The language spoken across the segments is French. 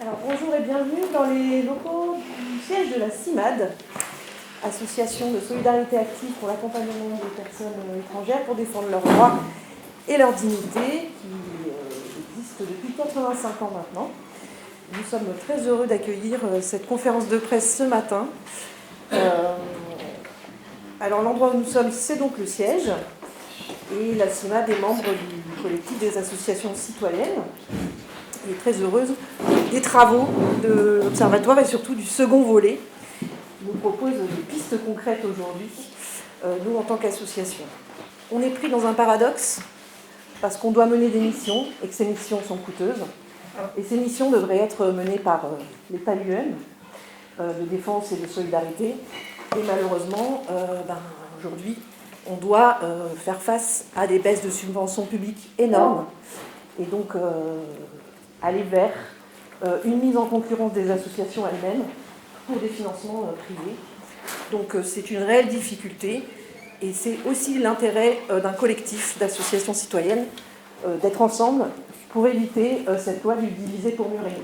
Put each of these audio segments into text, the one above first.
Alors, bonjour et bienvenue dans les locaux du siège de la CIMAD, Association de solidarité active pour l'accompagnement des personnes étrangères pour défendre leurs droits et leur dignité, qui existe depuis 85 ans maintenant. Nous sommes très heureux d'accueillir cette conférence de presse ce matin. Alors, l'endroit où nous sommes, c'est donc le siège, et la CIMAD est membre du collectif des associations citoyennes. Et très heureuse des travaux de l'Observatoire et surtout du second volet qui nous propose des pistes concrètes aujourd'hui, nous en tant qu'association. On est pris dans un paradoxe parce qu'on doit mener des missions et que ces missions sont coûteuses. Et ces missions devraient être menées par l'État lui-même, de défense et de solidarité. Et malheureusement, aujourd'hui, on doit faire face à des baisses de subventions publiques énormes. Et donc, aller vers une mise en concurrence des associations elles-mêmes pour des financements privés. Donc c'est une réelle difficulté et c'est aussi l'intérêt d'un collectif d'associations citoyennes d'être ensemble pour éviter cette loi du diviser pour mieux régner.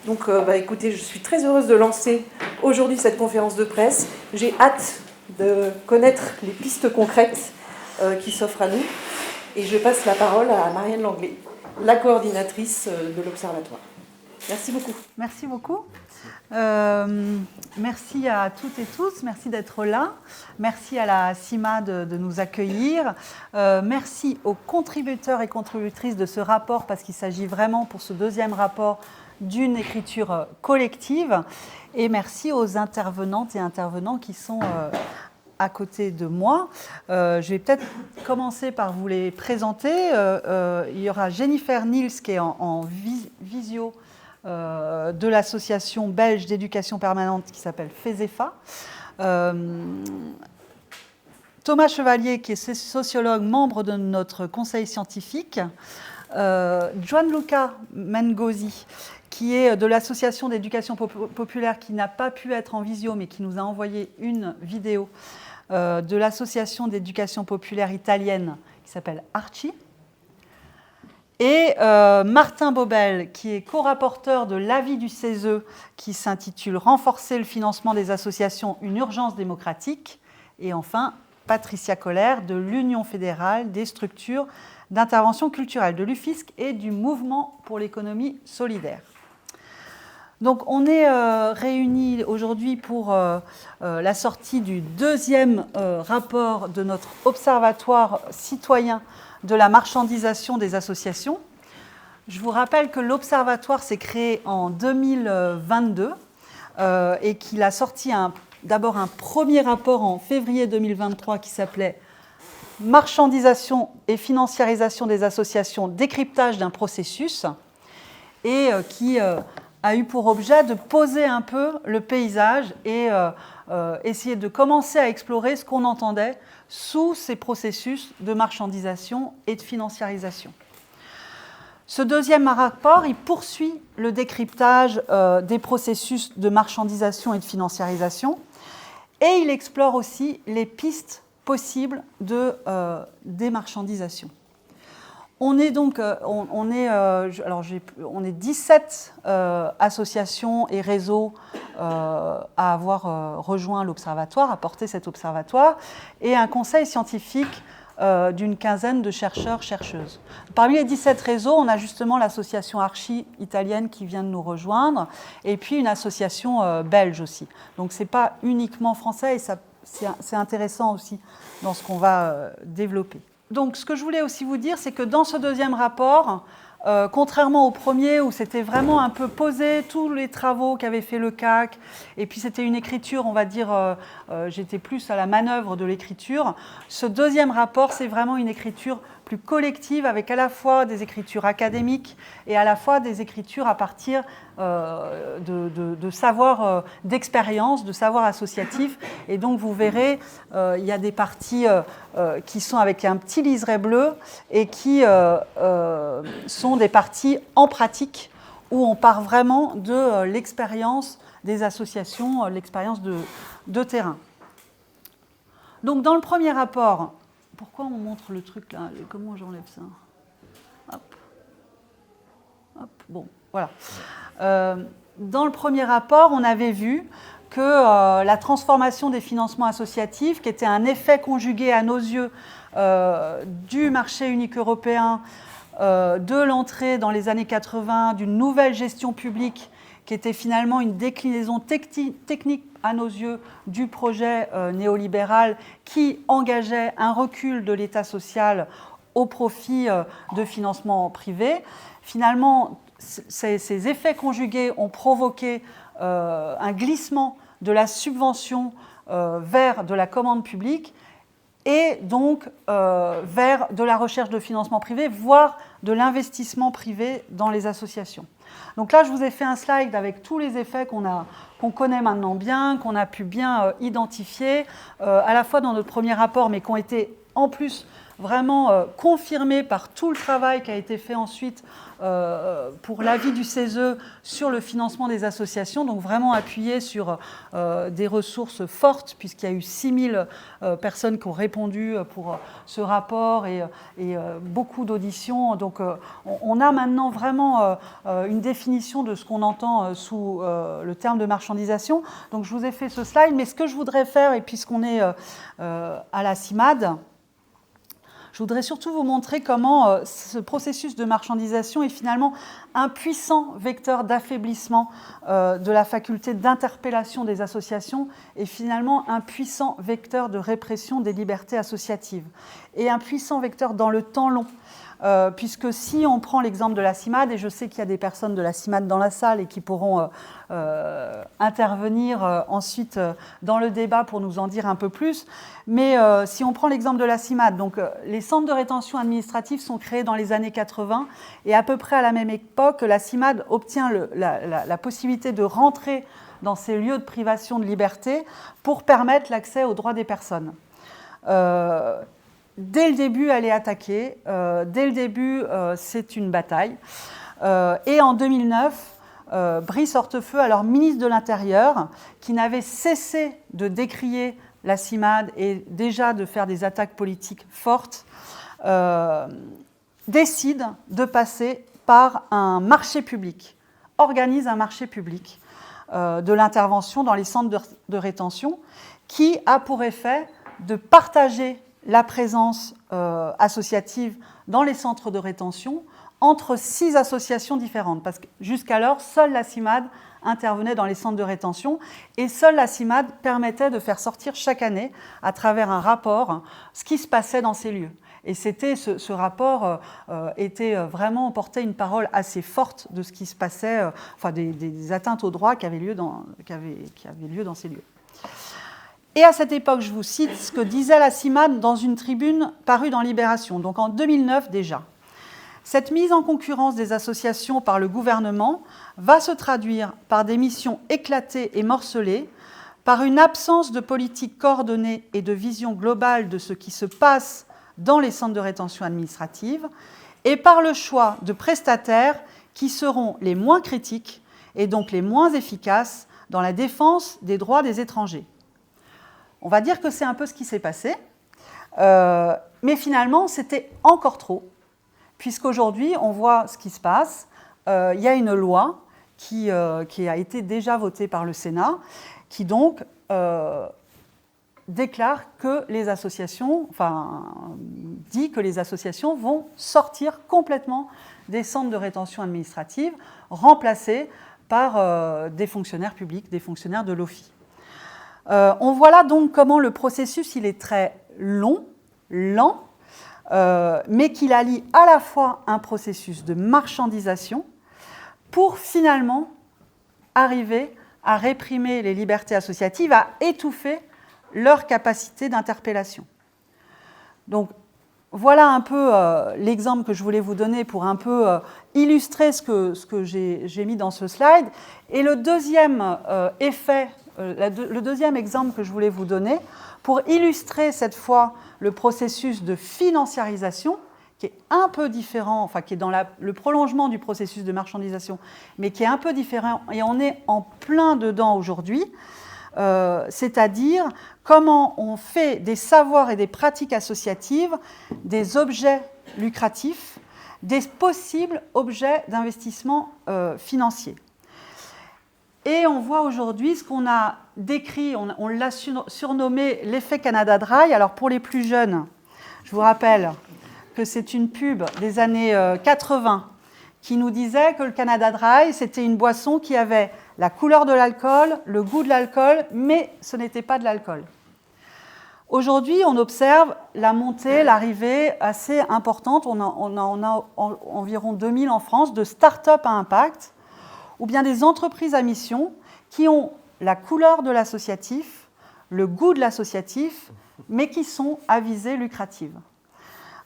Donc écoutez, je suis très heureuse de lancer aujourd'hui cette conférence de presse. J'ai hâte de connaître les pistes concrètes qui s'offrent à nous et je passe la parole à Marianne Langlais, la coordinatrice de l'Observatoire. Merci beaucoup. Merci beaucoup. Merci à toutes et tous, merci d'être là. Merci à la CIMAD de nous accueillir. Merci aux contributeurs et contributrices de ce rapport, parce qu'il s'agit vraiment pour ce deuxième rapport d'une écriture collective. Et merci aux intervenantes et intervenants qui sont à côté de moi. Je vais peut-être commencer par vous les présenter. Il y aura Jennifer Niels qui est en visio de l'association belge d'éducation permanente qui s'appelle FESEFA. Thomas Chevalier qui est sociologue, membre de notre conseil scientifique. Gianluca Mengosi qui est de l'association d'éducation populaire qui n'a pas pu être en visio mais qui nous a envoyé une vidéo de l'association d'éducation populaire italienne qui s'appelle Arci. Et Martin Bobel, qui est co-rapporteur de l'avis du CESE, qui s'intitule « Renforcer le financement des associations, une urgence démocratique ». Et enfin, Patricia Koller, de l'Union fédérale des structures d'intervention culturelle, de l'UFISC et du Mouvement pour l'économie solidaire. Donc on est réunis aujourd'hui pour la sortie du deuxième rapport de notre observatoire citoyen de la marchandisation des associations. Je vous rappelle que l'observatoire s'est créé en 2022 et qu'il a sorti d'abord un premier rapport en février 2023 qui s'appelait « Marchandisation et financiarisation des associations, décryptage d'un processus » et qui a eu pour objet de poser un peu le paysage et essayer de commencer à explorer ce qu'on entendait sous ces processus de marchandisation et de financiarisation. Ce deuxième rapport, il poursuit le décryptage des processus de marchandisation et de financiarisation et il explore aussi les pistes possibles de démarchandisation. On est donc on est 17 associations et réseaux à avoir rejoint l'observatoire, à porter cet observatoire, et un conseil scientifique d'une quinzaine de chercheurs, chercheuses. Parmi les 17 réseaux, on a justement l'association Arci italienne qui vient de nous rejoindre, et puis une association belge aussi. Donc ce n'est pas uniquement français, et c'est intéressant aussi dans ce qu'on va développer. Donc, ce que je voulais aussi vous dire, c'est que dans ce deuxième rapport, contrairement au premier où c'était vraiment un peu posé, tous les travaux qu'avait fait le CAC, et puis c'était une écriture, on va dire, j'étais plus à la manœuvre de l'écriture, ce deuxième rapport, c'est vraiment une écriture plus collective, avec à la fois des écritures académiques et à la fois des écritures à partir de savoir d'expérience, de savoir associatif. Et donc vous verrez, il y a des parties qui sont avec un petit liseré bleu et qui sont des parties en pratique où on part vraiment de l'expérience des associations, l'expérience de terrain. Donc dans le premier rapport, pourquoi on montre le truc là? Comment j'enlève ça? Hop. Hop. Bon, Voilà. Dans le premier rapport, on avait vu que la transformation des financements associatifs, qui était un effet conjugué à nos yeux du marché unique européen, de l'entrée dans les années 80 d'une nouvelle gestion publique qui était finalement une déclinaison technique à nos yeux du projet néolibéral qui engageait un recul de l'État social au profit de financements privés. Finalement, ces effets conjugués ont provoqué un glissement de la subvention vers de la commande publique et donc vers de la recherche de financement privé, voire de l'investissement privé dans les associations. Donc là, je vous ai fait un slide avec tous les effets qu'on connaît maintenant bien, qu'on a pu bien identifier, à la fois dans notre premier rapport, mais qui ont été en plus vraiment confirmés par tout le travail qui a été fait ensuite pour l'avis du CESE sur le financement des associations, donc vraiment appuyé sur des ressources fortes, puisqu'il y a eu 6000 personnes qui ont répondu pour ce rapport et beaucoup d'auditions. Donc on a maintenant vraiment une définition de ce qu'on entend sous le terme de marchandisation. Donc je vous ai fait ce slide, mais ce que je voudrais faire, et puisqu'on est à la CIMAD, je voudrais surtout vous montrer comment ce processus de marchandisation est finalement un puissant vecteur d'affaiblissement de la faculté d'interpellation des associations et finalement un puissant vecteur de répression des libertés associatives et un puissant vecteur dans le temps long. Puisque si on prend l'exemple de la CIMAD, et je sais qu'il y a des personnes de la CIMAD dans la salle et qui pourront intervenir ensuite dans le débat pour nous en dire un peu plus, mais si on prend l'exemple de la CIMAD, donc les centres de rétention administrative sont créés dans les années 80 et à peu près à la même époque, la CIMAD obtient la possibilité de rentrer dans ces lieux de privation de liberté pour permettre l'accès aux droits des personnes. Dès le début, elle est attaquée. Dès le début, c'est une bataille. Et en 2009, Brice Hortefeux, alors ministre de l'Intérieur, qui n'avait cessé de décrier la CIMAD et déjà de faire des attaques politiques fortes, décide de passer par un marché public, organise un marché public de l'intervention dans les centres de rétention qui a pour effet de partager la présence associative dans les centres de rétention entre 6 associations différentes. Parce que jusqu'alors, seule la CIMAD intervenait dans les centres de rétention et seule la CIMAD permettait de faire sortir chaque année, à travers un rapport, ce qui se passait dans ces lieux. Et ce rapport vraiment portait une parole assez forte de ce qui se passait, enfin des atteintes aux droits qui avaient lieu dans ces lieux. Et à cette époque, je vous cite ce que disait la CIMAD dans une tribune parue dans Libération, donc en 2009 déjà. Cette mise en concurrence des associations par le gouvernement va se traduire par des missions éclatées et morcelées, par une absence de politique coordonnée et de vision globale de ce qui se passe dans les centres de rétention administrative, et par le choix de prestataires qui seront les moins critiques et donc les moins efficaces dans la défense des droits des étrangers. On va dire que c'est un peu ce qui s'est passé, mais finalement, c'était encore trop, puisqu'aujourd'hui, on voit ce qui se passe. Il y a une loi qui a été déjà votée par le Sénat, qui donc déclare que les associations, dit que les associations vont sortir complètement des centres de rétention administrative, remplacés par des fonctionnaires publics, des fonctionnaires de l'OFII. On voit là donc comment le processus il est très long, lent, mais qu'il allie à la fois un processus de marchandisation pour finalement arriver à réprimer les libertés associatives, à étouffer leur capacité d'interpellation. Donc voilà un peu l'exemple que je voulais vous donner pour un peu illustrer ce que j'ai mis dans ce slide. Et le deuxième effet, le deuxième exemple que je voulais vous donner, pour illustrer cette fois le processus de financiarisation, qui est un peu différent, enfin qui est dans le prolongement du processus de marchandisation, mais qui est un peu différent, et on est en plein dedans aujourd'hui, c'est-à-dire comment on fait des savoirs et des pratiques associatives des objets lucratifs, des possibles objets d'investissement financier. Et on voit aujourd'hui ce qu'on a décrit, on l'a surnommé l'effet Canada Dry. Alors pour les plus jeunes, je vous rappelle que c'est une pub des années 80 qui nous disait que le Canada Dry, c'était une boisson qui avait la couleur de l'alcool, le goût de l'alcool, mais ce n'était pas de l'alcool. Aujourd'hui, on observe la montée, l'arrivée assez importante, on a environ 2000 en France, de start-up à impact, ou bien des entreprises à mission qui ont la couleur de l'associatif, le goût de l'associatif, mais qui sont à visée lucrative.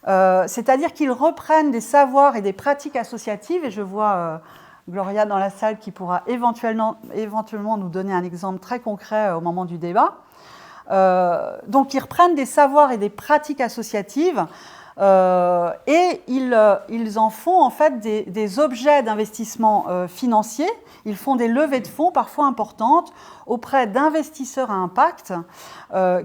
C'est-à-dire qu'ils reprennent des savoirs et des pratiques associatives, et je vois Gloria dans la salle qui pourra éventuellement nous donner un exemple très concret au moment du débat. Donc ils reprennent des savoirs et des pratiques associatives et ils en font en fait des objets d'investissement financier. Ils font des levées de fonds parfois importantes auprès d'investisseurs à impact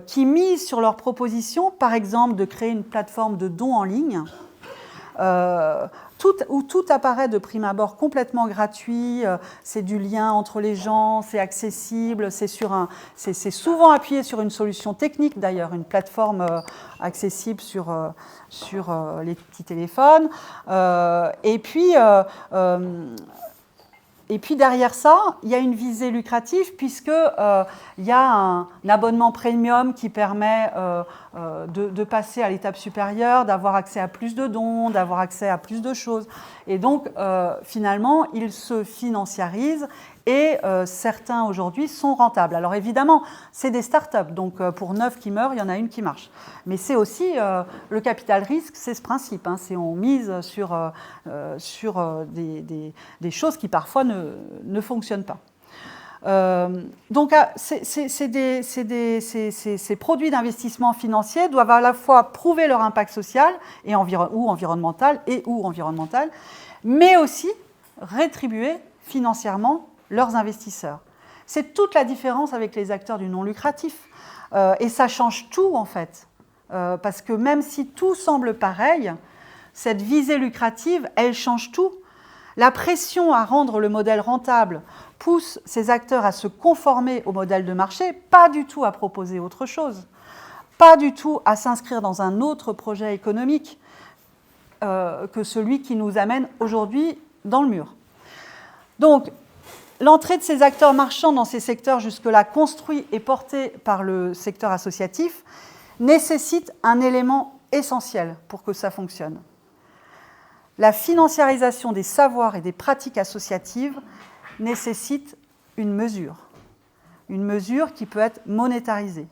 qui misent sur leur proposition, par exemple de créer une plateforme de dons en ligne où tout apparaît de prime abord complètement gratuit, c'est du lien entre les gens, c'est accessible, c'est souvent appuyé sur une solution technique d'ailleurs, une plateforme accessible sur les petits téléphones. Et puis derrière ça, il y a une visée lucrative puisqu'il y a un abonnement premium qui permet de passer à l'étape supérieure, d'avoir accès à plus de dons, d'avoir accès à plus de choses. Et donc, finalement, ils se financiarisent et certains aujourd'hui sont rentables. Alors évidemment, c'est des startups, donc pour 9 qui meurent, il y en a une qui marche. Mais c'est aussi le capital risque, c'est ce principe. C'est on mise sur des choses qui parfois ne fonctionnent pas. Donc ces produits d'investissement financier doivent à la fois prouver leur impact social ou environnemental, mais aussi rétribuer financièrement leurs investisseurs. C'est toute la différence avec les acteurs du non lucratif. Et ça change tout, en fait. Parce que même si tout semble pareil, cette visée lucrative, elle change tout. La pression à rendre le modèle rentable pousse ces acteurs à se conformer au modèle de marché, pas du tout à proposer autre chose, pas du tout à s'inscrire dans un autre projet économique que celui qui nous amène aujourd'hui dans le mur. Donc, l'entrée de ces acteurs marchands dans ces secteurs jusque-là construits et portés par le secteur associatif nécessite un élément essentiel pour que ça fonctionne. La financiarisation des savoirs et des pratiques associatives nécessite une mesure qui peut être monétarisée,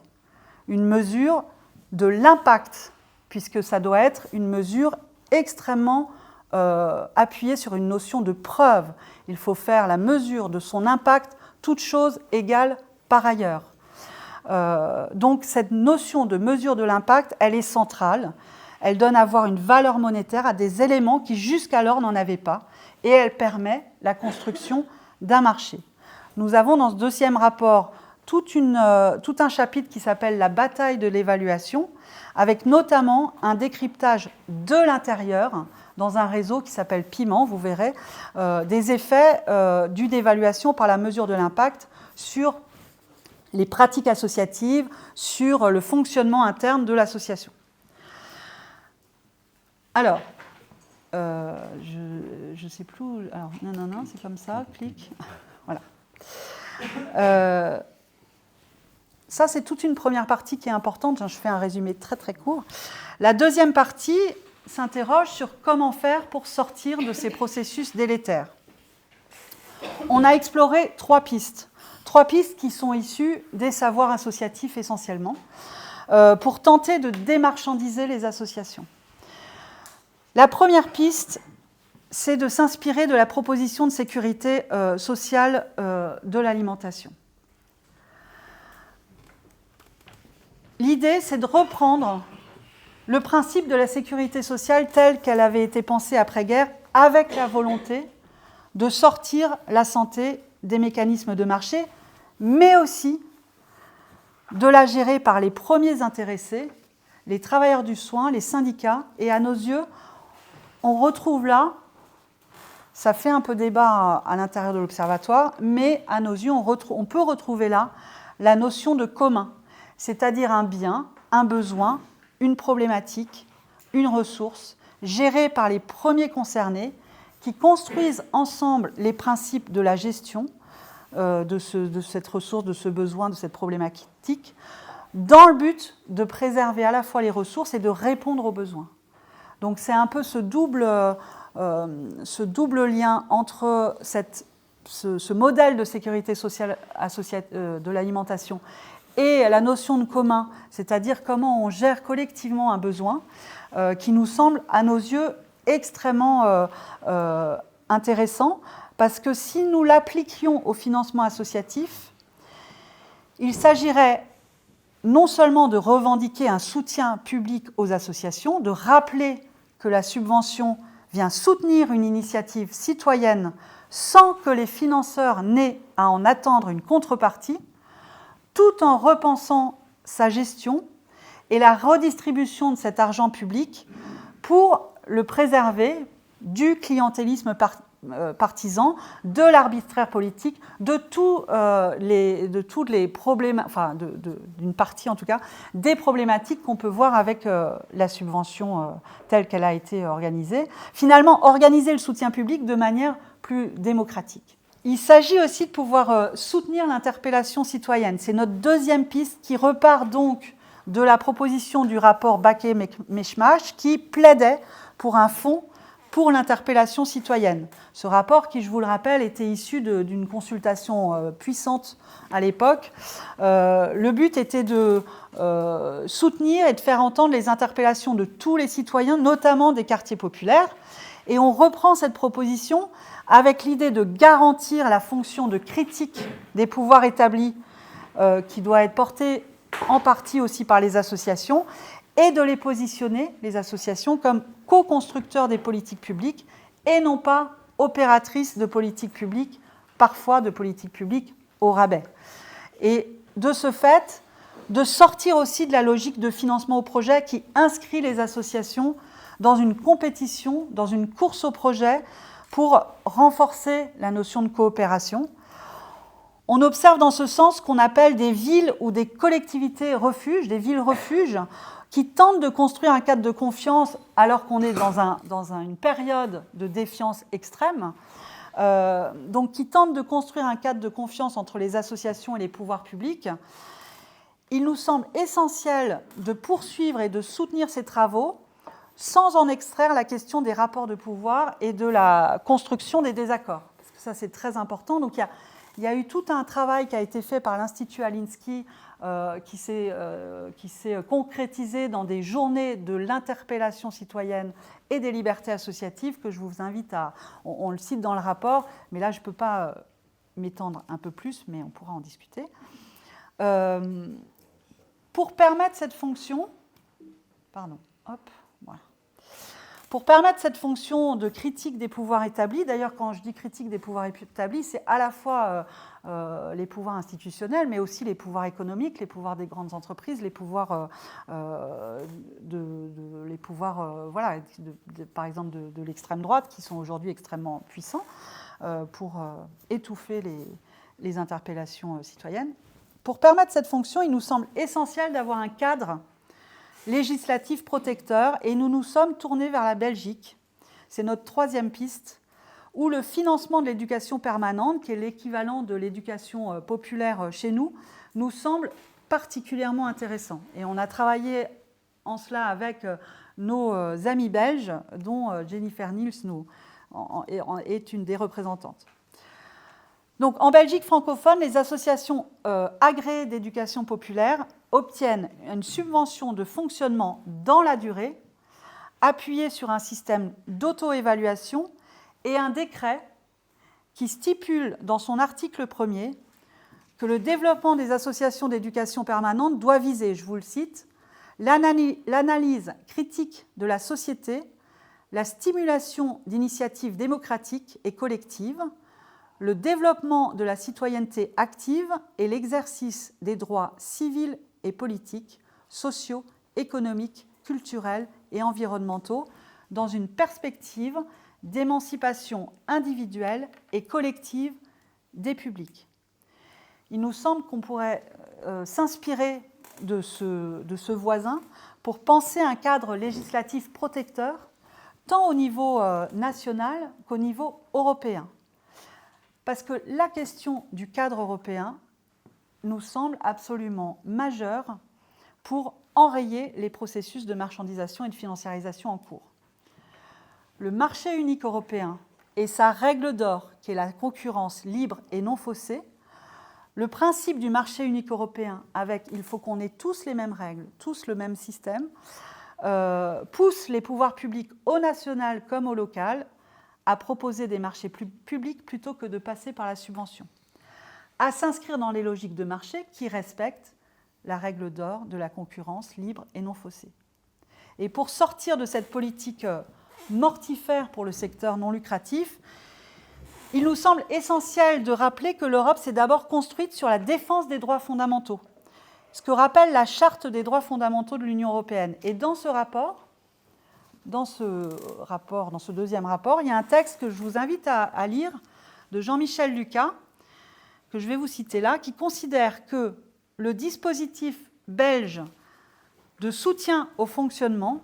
une mesure de l'impact, puisque ça doit être une mesure extrêmement appuyée sur une notion de preuve. Il faut faire la mesure de son impact, toute chose égale par ailleurs. Donc cette notion de mesure de l'impact, elle est centrale. Elle donne à voir une valeur monétaire à des éléments qui jusqu'alors n'en avaient pas, et elle permet la construction d'un marché. Nous avons dans ce deuxième rapport tout un chapitre qui s'appelle la bataille de l'évaluation, avec notamment un décryptage de l'intérieur dans un réseau qui s'appelle Piment, vous verrez, des effets d'une évaluation par la mesure de l'impact sur les pratiques associatives, sur le fonctionnement interne de l'association. Alors, je ne sais plus. Alors, non, c'est comme ça, clic. Voilà. Ça, c'est toute une première partie qui est importante. Je fais un résumé très, très court. La deuxième partie s'interroge sur comment faire pour sortir de ces processus délétères. On a exploré trois pistes qui sont issues des savoirs associatifs essentiellement, pour tenter de démarchandiser les associations. La première piste, c'est de s'inspirer de la proposition de sécurité sociale de l'alimentation. L'idée, c'est de reprendre le principe de la sécurité sociale tel qu'elle avait été pensée après-guerre, avec la volonté de sortir la santé des mécanismes de marché, mais aussi de la gérer par les premiers intéressés, les travailleurs du soin, les syndicats, et à nos yeux, on retrouve là, ça fait un peu débat à l'intérieur de l'Observatoire, mais à nos yeux, on peut retrouver là la notion de commun, c'est-à-dire un bien, un besoin, une problématique, une ressource, gérée par les premiers concernés, qui construisent ensemble les principes de la gestion de cette ressource, de ce besoin, de cette problématique, dans le but de préserver à la fois les ressources et de répondre aux besoins. Donc c'est un peu ce double lien entre ce modèle de sécurité sociale de l'alimentation et la notion de commun, c'est-à-dire comment on gère collectivement un besoin, qui nous semble, à nos yeux, extrêmement intéressant, parce que si nous l'appliquions au financement associatif, il s'agirait non seulement de revendiquer un soutien public aux associations, de rappeler que la subvention vient soutenir une initiative citoyenne sans que les financeurs n'aient à en attendre une contrepartie, tout en repensant sa gestion et la redistribution de cet argent public pour le préserver du clientélisme partisan, de l'arbitraire politique, de tous les problèmes, enfin d'une partie en tout cas, des problématiques qu'on peut voir avec la subvention telle qu'elle a été organisée. Finalement, organiser le soutien public de manière plus démocratique. Il s'agit aussi de pouvoir soutenir l'interpellation citoyenne. C'est notre deuxième piste qui repart donc de la proposition du rapport Baquet-Meshmach qui plaidait pour un fonds pour l'interpellation citoyenne. Ce rapport, qui, je vous le rappelle, était issu d'une consultation puissante à l'époque. Le but était de soutenir et de faire entendre les interpellations de tous les citoyens, notamment des quartiers populaires. Et on reprend cette proposition avec l'idée de garantir la fonction de critique des pouvoirs établis qui doit être portée en partie aussi par les associations, et de les positionner, les associations, comme co-constructeurs des politiques publiques et non pas opératrices de politiques publiques, parfois de politiques publiques au rabais. Et de ce fait, de sortir aussi de la logique de financement au projet qui inscrit les associations dans une compétition, dans une course au projet pour renforcer la notion de coopération. On observe dans ce sens ce qu'on appelle des villes ou des collectivités refuges, des villes refuges, qui tentent de construire un cadre de confiance alors qu'on est dans une période de défiance extrême. Donc qui tentent de construire un cadre de confiance entre les associations et les pouvoirs publics. Il nous semble essentiel de poursuivre et de soutenir ces travaux sans en extraire la question des rapports de pouvoir et de la construction des désaccords. Parce que ça, c'est très important. Donc il y a eu tout un travail qui a été fait par l'Institut Alinsky qui s'est concrétisé dans des journées de l'interpellation citoyenne et des libertés associatives que je vous invite à... On le cite dans le rapport, mais là je ne peux pas m'étendre un peu plus, mais on pourra en discuter. Pour permettre cette fonction... Pardon, hop, voilà. Pour permettre cette fonction de critique des pouvoirs établis, d'ailleurs quand je dis critique des pouvoirs établis, c'est à la fois les pouvoirs institutionnels, mais aussi les pouvoirs économiques, les pouvoirs des grandes entreprises, les pouvoirs, voilà, par exemple de l'extrême droite, qui sont aujourd'hui extrêmement puissants pour étouffer les interpellations citoyennes. Pour permettre cette fonction, il nous semble essentiel d'avoir un cadre législatif protecteur, et nous nous sommes tournés vers la Belgique. C'est notre troisième piste, où le financement de l'éducation permanente, qui est l'équivalent de l'éducation populaire chez nous, nous semble particulièrement intéressant. Et on a travaillé en cela avec nos amis belges, dont Jennifer Niels est une des représentantes. Donc, en Belgique francophone, les associations agréées d'éducation populaire obtiennent une subvention de fonctionnement dans la durée, appuyée sur un système d'auto-évaluation et un décret qui stipule dans son article 1er que le développement des associations d'éducation permanente doit viser, je vous le cite, l'analyse critique de la société, la stimulation d'initiatives démocratiques et collectives, le développement de la citoyenneté active et l'exercice des droits civils et politiques, sociaux, économiques, culturels et environnementaux dans une perspective d'émancipation individuelle et collective des publics. Il nous semble qu'on pourrait s'inspirer de ce voisin pour penser un cadre législatif protecteur, tant au niveau national qu'au niveau européen. Parce que la question du cadre européen nous semble absolument majeure pour enrayer les processus de marchandisation et de financiarisation en cours. Le marché unique européen et sa règle d'or, qui est la concurrence libre et non faussée, le principe du marché unique européen, avec il faut qu'on ait tous les mêmes règles, tous le même système, pousse les pouvoirs publics au national comme au local à proposer des marchés publics plutôt que de passer par la subvention, à s'inscrire dans les logiques de marché qui respectent la règle d'or de la concurrence libre et non faussée. Et pour sortir de cette politique mortifère pour le secteur non lucratif, il nous semble essentiel de rappeler que l'Europe s'est d'abord construite sur la défense des droits fondamentaux, ce que rappelle la Charte des droits fondamentaux de l'Union européenne. Et dans ce deuxième rapport, il y a un texte que je vous invite à lire de Jean-Michel Lucas, que je vais vous citer là, qui considère que le dispositif belge de soutien au fonctionnement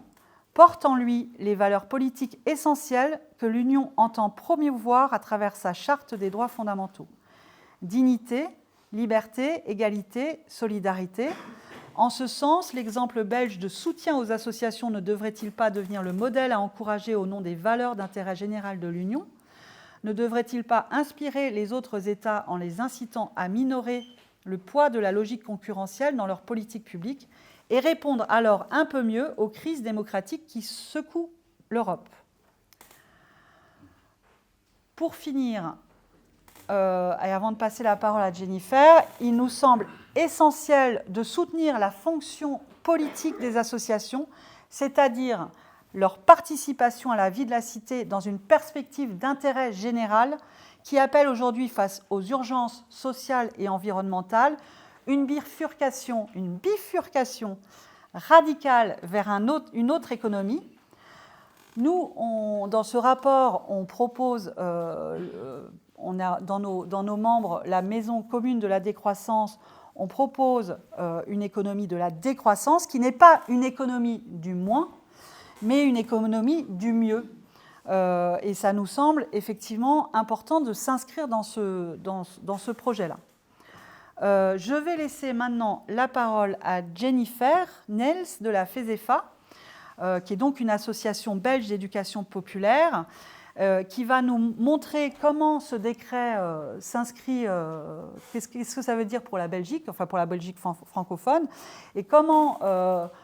porte en lui les valeurs politiques essentielles que l'Union entend promouvoir à travers sa Charte des droits fondamentaux. Dignité, liberté, égalité, solidarité. En ce sens, l'exemple belge de soutien aux associations ne devrait-il pas devenir le modèle à encourager au nom des valeurs d'intérêt général de l'Union ? Ne devrait-il pas inspirer les autres États en les incitant à minorer le poids de la logique concurrentielle dans leur politique publique et répondre alors un peu mieux aux crises démocratiques qui secouent l'Europe. Pour finir, et avant de passer la parole à Jennifer, il nous semble essentiel de soutenir la fonction politique des associations, c'est-à-dire leur participation à la vie de la cité dans une perspective d'intérêt général qui appelle aujourd'hui, face aux urgences sociales et environnementales, une bifurcation radicale vers une autre économie. Nous, dans ce rapport, on propose, on a dans nos membres la Maison commune de la décroissance, on propose une économie de la décroissance qui n'est pas une économie du moins, mais une économie du mieux. Et ça nous semble effectivement important de s'inscrire dans ce projet-là. Je vais laisser maintenant la parole à Jennifer Nels de la FESEFA, qui est donc une association belge d'éducation populaire, qui va nous montrer comment ce décret s'inscrit, qu'est-ce que ça veut dire pour la Belgique, enfin pour la Belgique francophone, et comment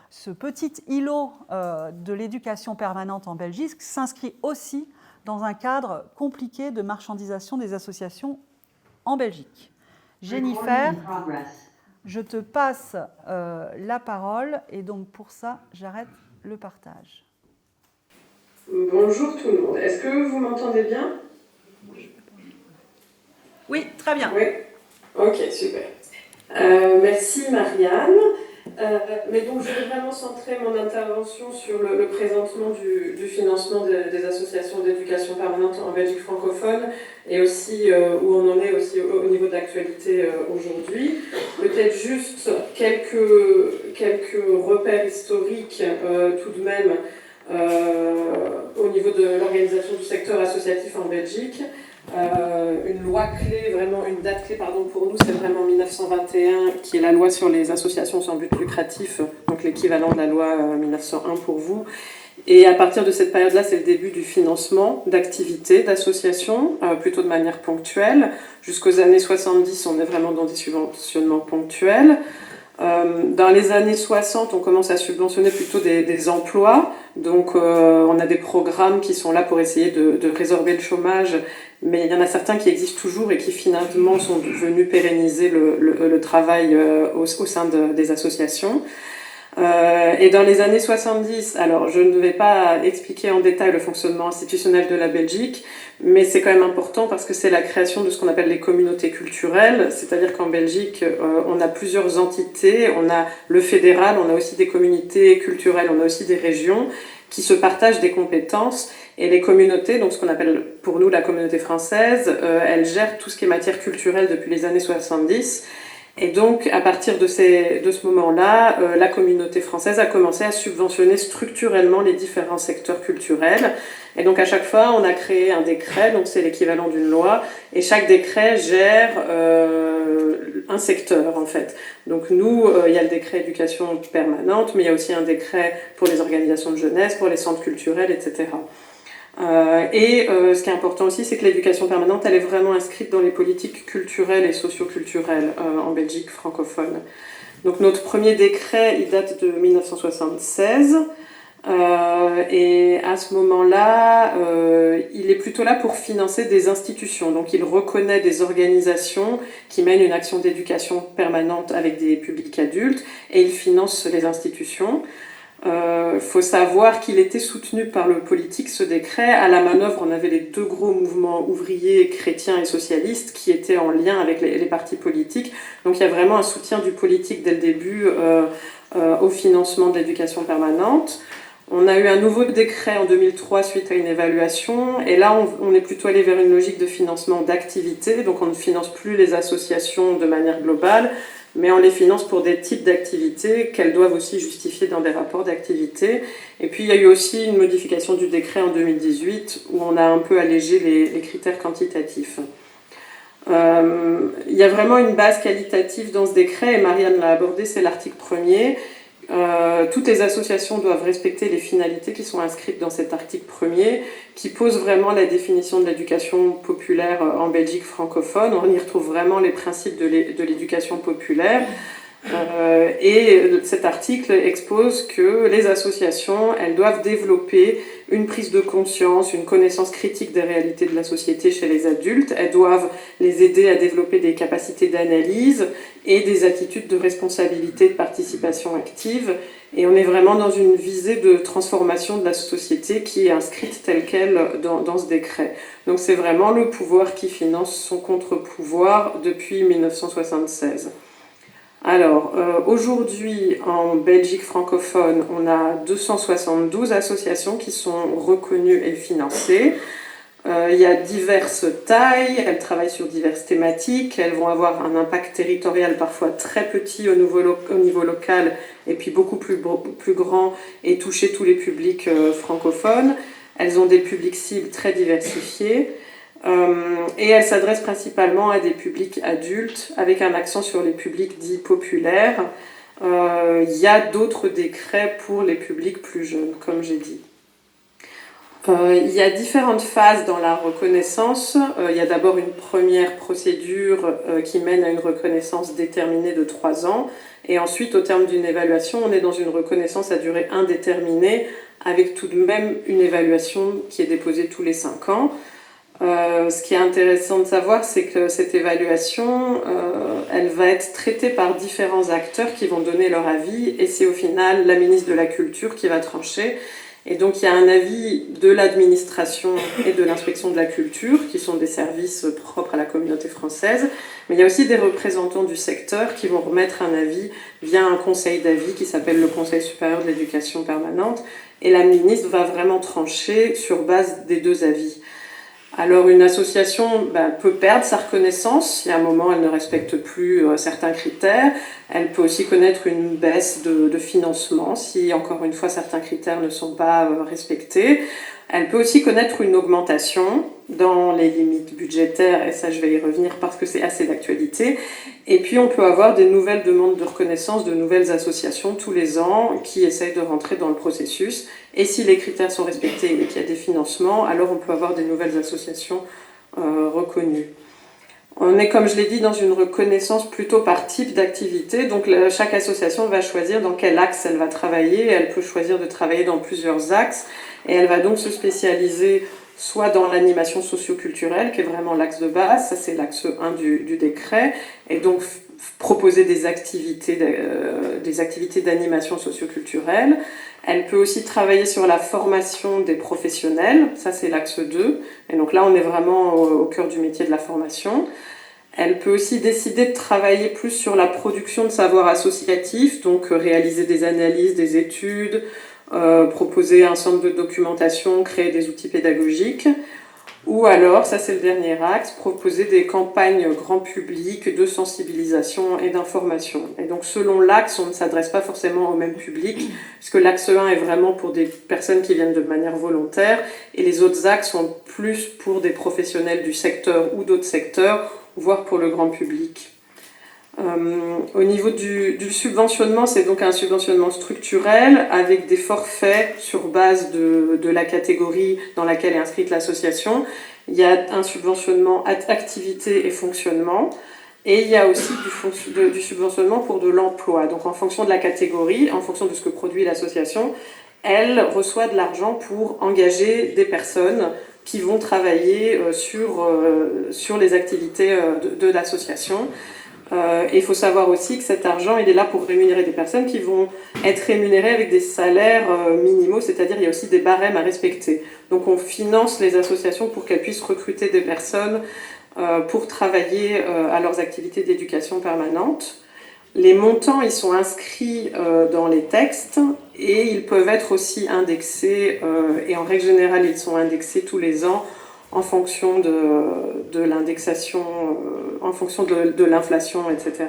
ce petit îlot de l'éducation permanente en Belgique s'inscrit aussi dans un cadre compliqué de marchandisation des associations en Belgique. Jennifer, je te passe la parole, et donc pour ça, j'arrête le partage. Bonjour tout le monde. Est-ce que vous m'entendez bien ? Oui, très bien. Oui. Ok, super. Merci Marianne. Mais donc je vais vraiment centrer mon intervention sur le présentement du financement des associations d'éducation permanente en Belgique francophone et aussi où on en est aussi au niveau de l'actualité aujourd'hui. Peut-être juste quelques repères historiques tout de même au niveau de l'organisation du secteur associatif en Belgique. Une loi clé, vraiment une date clé pour nous, c'est vraiment 1921, qui est la loi sur les associations sans but lucratif, donc l'équivalent de la loi 1901 pour vous. Et à partir de cette période-là, c'est le début du financement d'activités, d'associations, plutôt de manière ponctuelle. Jusqu'aux années 70, on est vraiment dans des subventionnements ponctuels. Dans les années 60, on commence à subventionner plutôt des emplois. Donc, on a des programmes qui sont là pour essayer de résorber le chômage, mais il y en a certains qui existent toujours et qui finalement sont venus pérenniser le travail au sein des associations. Et dans les années 70, alors je ne vais pas expliquer en détail le fonctionnement institutionnel de la Belgique, mais c'est quand même important parce que c'est la création de ce qu'on appelle les communautés culturelles, c'est-à-dire qu'en Belgique, on a plusieurs entités, on a le fédéral, on a aussi des communautés culturelles, on a aussi des régions, qui se partagent des compétences. Et les communautés, donc ce qu'on appelle pour nous la communauté française, elle gère tout ce qui est matière culturelle depuis les années 70. Et donc, à partir de ce moment-là, la communauté française a commencé à subventionner structurellement les différents secteurs culturels. Et donc, à chaque fois, on a créé un décret, donc c'est l'équivalent d'une loi, et chaque décret gère un secteur, en fait. Donc, nous, il y a le décret éducation permanente, mais il y a aussi un décret pour les organisations de jeunesse, pour les centres culturels, etc. Ce qui est important aussi, c'est que l'éducation permanente, elle est vraiment inscrite dans les politiques culturelles et socio-culturelles en Belgique francophone. Donc notre premier décret, il date de 1976. Et à ce moment-là, il est plutôt là pour financer des institutions. Donc il reconnaît des organisations qui mènent une action d'éducation permanente avec des publics adultes et il finance les institutions. Faut savoir qu'il était soutenu par le politique, ce décret. À la manœuvre, on avait les deux gros mouvements ouvriers, chrétiens et socialistes qui étaient en lien avec les partis politiques. Donc il y a vraiment un soutien du politique dès le début au financement de l'éducation permanente. On a eu un nouveau décret en 2003 suite à une évaluation. Et là, on est plutôt allé vers une logique de financement d'activités. Donc on ne finance plus les associations de manière globale, mais on les finance pour des types d'activités qu'elles doivent aussi justifier dans des rapports d'activité. Et puis il y a eu aussi une modification du décret en 2018 où on a un peu allégé les critères quantitatifs. Il y a vraiment une base qualitative dans ce décret, et Marianne l'a abordé, c'est l'article 1er. Toutes les associations doivent respecter les finalités qui sont inscrites dans cet article 1er, qui pose vraiment la définition de l'éducation populaire en Belgique francophone. On y retrouve vraiment les principes de l'éducation populaire. Et cet article expose que les associations, elles doivent développer une prise de conscience, une connaissance critique des réalités de la société chez les adultes. Elles doivent les aider à développer des capacités d'analyse et des attitudes de responsabilité, de participation active. Et on est vraiment dans une visée de transformation de la société qui est inscrite telle qu'elle dans ce décret. Donc c'est vraiment le pouvoir qui finance son contre-pouvoir depuis 1976. Alors, aujourd'hui, en Belgique francophone, on a 272 associations qui sont reconnues et financées. Il y a diverses tailles, elles travaillent sur diverses thématiques, elles vont avoir un impact territorial parfois très petit au niveau local et puis beaucoup plus grand et toucher tous les publics francophones. Elles ont des publics cibles très diversifiés. Et elle s'adresse principalement à des publics adultes avec un accent sur les publics dits populaires. Il y a d'autres décrets pour les publics plus jeunes, comme j'ai dit. Il y a différentes phases dans la reconnaissance. Il y a d'abord une première procédure qui mène à une reconnaissance déterminée de 3 ans. Et ensuite, au terme d'une évaluation, on est dans une reconnaissance à durée indéterminée avec tout de même une évaluation qui est déposée tous les 5 ans. Ce qui est intéressant de savoir, c'est que cette évaluation, elle va être traitée par différents acteurs qui vont donner leur avis, et c'est au final la ministre de la Culture qui va trancher. Et donc il y a un avis de l'administration et de l'inspection de la culture, qui sont des services propres à la communauté française, mais il y a aussi des représentants du secteur qui vont remettre un avis via un conseil d'avis qui s'appelle le Conseil supérieur de l'éducation permanente, et la ministre va vraiment trancher sur base des 2 avis. Alors une association peut perdre sa reconnaissance, si à un moment elle ne respecte plus certains critères. Elle peut aussi connaître une baisse de financement si encore une fois certains critères ne sont pas respectés. Elle peut aussi connaître une augmentation dans les limites budgétaires, et ça je vais y revenir parce que c'est assez d'actualité. Et puis on peut avoir des nouvelles demandes de reconnaissance de nouvelles associations tous les ans qui essayent de rentrer dans le processus. Et si les critères sont respectés et qu'il y a des financements, alors on peut avoir des nouvelles associations reconnues. On est, comme je l'ai dit, dans une reconnaissance plutôt par type d'activité. Donc chaque association va choisir dans quel axe elle va travailler. Elle peut choisir de travailler dans plusieurs axes. Et elle va donc se spécialiser soit dans l'animation socio-culturelle, qui est vraiment l'axe de base, ça c'est l'axe 1 du décret, et donc proposer des activités d'animation socio-culturelle. Elle peut aussi travailler sur la formation des professionnels, ça c'est l'axe 2, et donc là on est vraiment au cœur du métier de la formation. Elle peut aussi décider de travailler plus sur la production de savoir associatif, donc réaliser des analyses, des études, proposer un centre de documentation, créer des outils pédagogiques. Ou alors, ça c'est le dernier axe, proposer des campagnes grand public de sensibilisation et d'information. Et donc selon l'axe, on ne s'adresse pas forcément au même public, puisque l'axe 1 est vraiment pour des personnes qui viennent de manière volontaire, et les autres axes sont plus pour des professionnels du secteur ou d'autres secteurs, voire pour le grand public. Au niveau du subventionnement, c'est donc un subventionnement structurel avec des forfaits sur base de la catégorie dans laquelle est inscrite l'association. Il y a un subventionnement activité et fonctionnement, et il y a aussi du subventionnement pour de l'emploi. Donc en fonction de la catégorie, en fonction de ce que produit l'association, elle reçoit de l'argent pour engager des personnes qui vont travailler sur les activités de l'association. Et il faut savoir aussi que cet argent, il est là pour rémunérer des personnes qui vont être rémunérées avec des salaires minimaux, c'est-à-dire il y a aussi des barèmes à respecter. Donc on finance les associations pour qu'elles puissent recruter des personnes pour travailler à leurs activités d'éducation permanente. Les montants, ils sont inscrits dans les textes et ils peuvent être aussi indexés, et en règle générale, ils sont indexés tous les ans en fonction de l'indexation, en fonction de l'inflation, etc.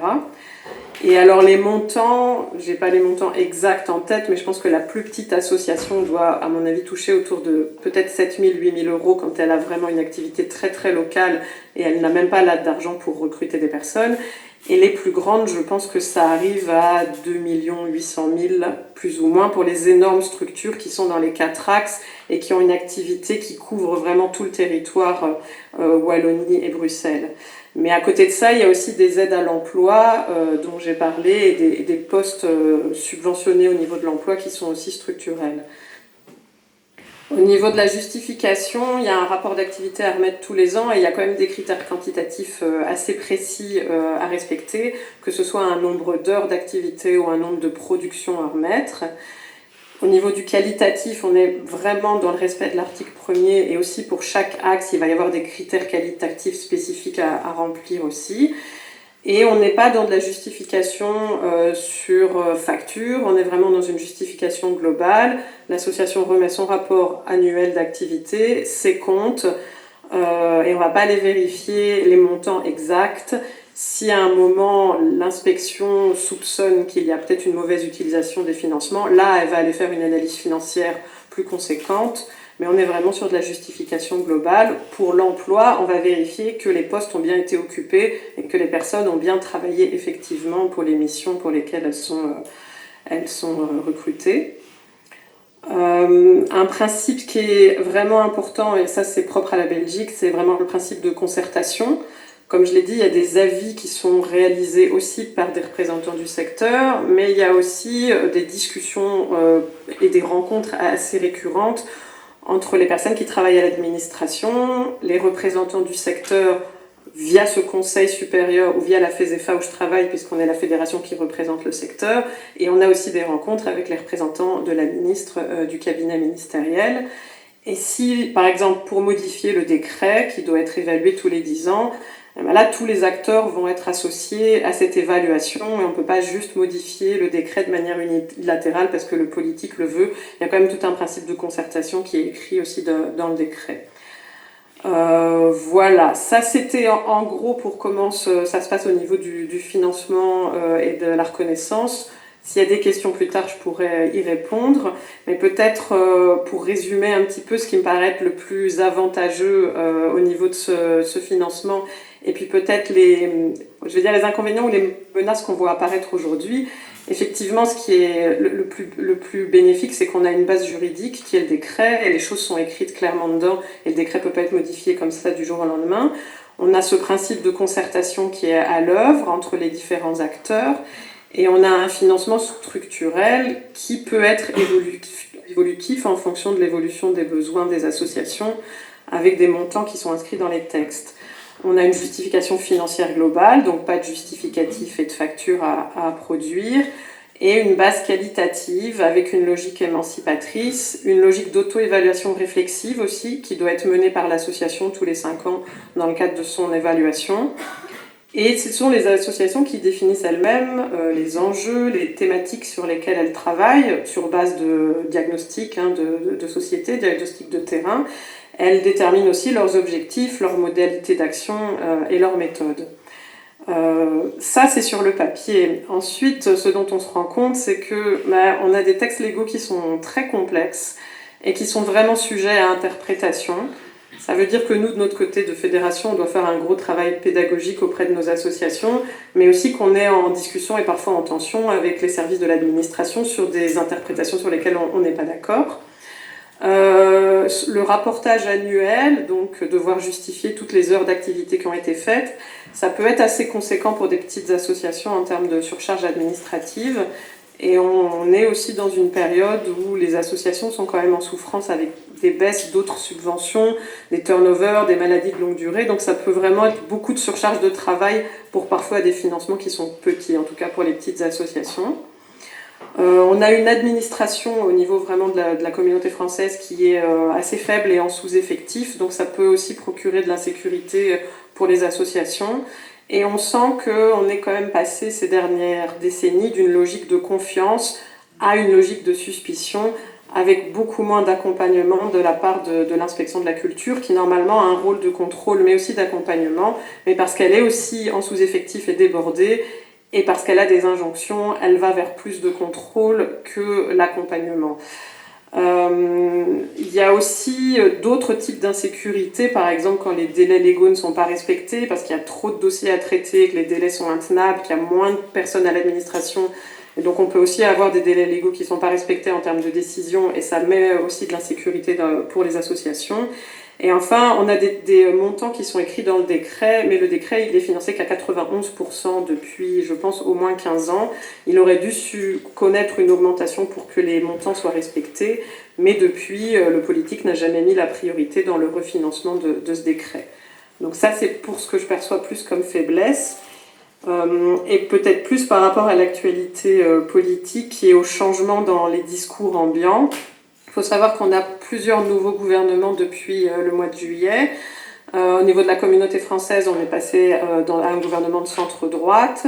Et alors les montants, j'ai pas les montants exacts en tête, mais je pense que la plus petite association doit, à mon avis, toucher autour de peut-être 7 000, 8 000 euros quand elle a vraiment une activité très très locale et elle n'a même pas là d'argent pour recruter des personnes. Et les plus grandes, je pense que ça arrive à 2 800 000, plus ou moins, pour les énormes structures qui sont dans les 4 axes et qui ont une activité qui couvre vraiment tout le territoire Wallonie et Bruxelles. Mais à côté de ça, il y a aussi des aides à l'emploi dont j'ai parlé et des postes subventionnés au niveau de l'emploi qui sont aussi structurels. Au niveau de la justification, il y a un rapport d'activité à remettre tous les ans et il y a quand même des critères quantitatifs assez précis à respecter, que ce soit un nombre d'heures d'activité ou un nombre de productions à remettre. Au niveau du qualitatif, on est vraiment dans le respect de l'article 1er et aussi pour chaque axe, il va y avoir des critères qualitatifs spécifiques à remplir aussi. Et on n'est pas dans de la justification sur facture, on est vraiment dans une justification globale. L'association remet son rapport annuel d'activité, ses comptes, et on ne va pas aller vérifier les montants exacts. Si à un moment l'inspection soupçonne qu'il y a peut-être une mauvaise utilisation des financements, là elle va aller faire une analyse financière plus conséquente. Mais on est vraiment sur de la justification globale. Pour l'emploi, on va vérifier que les postes ont bien été occupés et que les personnes ont bien travaillé effectivement pour les missions pour lesquelles elles sont recrutées. Un principe qui est vraiment important, et ça c'est propre à la Belgique, c'est vraiment le principe de concertation. Comme je l'ai dit, il y a des avis qui sont réalisés aussi par des représentants du secteur, mais il y a aussi des discussions et des rencontres assez récurrentes entre les personnes qui travaillent à l'administration, les représentants du secteur via ce conseil supérieur ou via la FESEFA où je travaille, puisqu'on est la fédération qui représente le secteur, et on a aussi des rencontres avec les représentants de la ministre du cabinet ministériel. Et si, par exemple, pour modifier le décret, qui doit être évalué tous les 10 ans, là, tous les acteurs vont être associés à cette évaluation et on ne peut pas juste modifier le décret de manière unilatérale parce que le politique le veut. Il y a quand même tout un principe de concertation qui est écrit aussi dans le décret. Voilà, ça c'était en gros pour comment ça se passe au niveau du financement et de la reconnaissance. S'il y a des questions plus tard, je pourrais y répondre. Mais peut-être pour résumer un petit peu ce qui me paraît être le plus avantageux au niveau de ce financement, et puis peut-être les inconvénients ou les menaces qu'on voit apparaître aujourd'hui. Effectivement, ce qui est le plus bénéfique, c'est qu'on a une base juridique qui est le décret, et les choses sont écrites clairement dedans, et le décret ne peut pas être modifié comme ça du jour au lendemain. On a ce principe de concertation qui est à l'œuvre entre les différents acteurs, et on a un financement structurel qui peut être évolutif en fonction de l'évolution des besoins des associations, avec des montants qui sont inscrits dans les textes. On a une justification financière globale, donc pas de justificatif et de facture à produire, et une base qualitative avec une logique émancipatrice, une logique d'auto-évaluation réflexive aussi, qui doit être menée par l'association tous les 5 ans dans le cadre de son évaluation, Et ce sont les associations qui définissent elles-mêmes les enjeux, les thématiques sur lesquelles elles travaillent, sur base de diagnostics de société, diagnostics de terrain. Elles déterminent aussi leurs objectifs, leurs modalités d'action et leurs méthodes. Ça, c'est sur le papier. Ensuite, ce dont on se rend compte, c'est que on a des textes légaux qui sont très complexes et qui sont vraiment sujets à interprétation. Ça veut dire que nous, de notre côté de fédération, on doit faire un gros travail pédagogique auprès de nos associations, mais aussi qu'on est en discussion et parfois en tension avec les services de l'administration sur des interprétations sur lesquelles on n'est pas d'accord. Le rapportage annuel, donc devoir justifier toutes les heures d'activité qui ont été faites, ça peut être assez conséquent pour des petites associations en termes de surcharge administrative. Et on est aussi dans une période où les associations sont quand même en souffrance avec des baisses d'autres subventions, des turnovers, des maladies de longue durée. Donc ça peut vraiment être beaucoup de surcharge de travail pour parfois des financements qui sont petits, en tout cas pour les petites associations. On a une administration au niveau vraiment de la communauté française qui est assez faible et en sous-effectif. Donc ça peut aussi procurer de l'insécurité pour les associations. Et on sent qu'on est quand même passé ces dernières décennies d'une logique de confiance à une logique de suspicion, avec beaucoup moins d'accompagnement de la part de l'inspection de la culture, qui normalement a un rôle de contrôle, mais aussi d'accompagnement, mais parce qu'elle est aussi en sous-effectif et débordée, et parce qu'elle a des injonctions, elle va vers plus de contrôle que l'accompagnement. Il y a aussi d'autres types d'insécurité, par exemple quand les délais légaux ne sont pas respectés, parce qu'il y a trop de dossiers à traiter, que les délais sont intenables, qu'il y a moins de personnes à l'administration, et donc on peut aussi avoir des délais légaux qui ne sont pas respectés en termes de décision, et ça met aussi de l'insécurité pour les associations. Et enfin, on a des montants qui sont écrits dans le décret, mais le décret, il est financé qu'à 91% depuis, je pense, au moins 15 ans. Il aurait dû connaître une augmentation pour que les montants soient respectés, mais depuis, le politique n'a jamais mis la priorité dans le refinancement de ce décret. Donc ça, c'est pour ce que je perçois plus comme faiblesse, et peut-être plus par rapport à l'actualité politique et au changement dans les discours ambiants. Il faut savoir qu'on a plusieurs nouveaux gouvernements depuis le mois de juillet. Au niveau de la communauté française, on est passé à un gouvernement de centre-droite.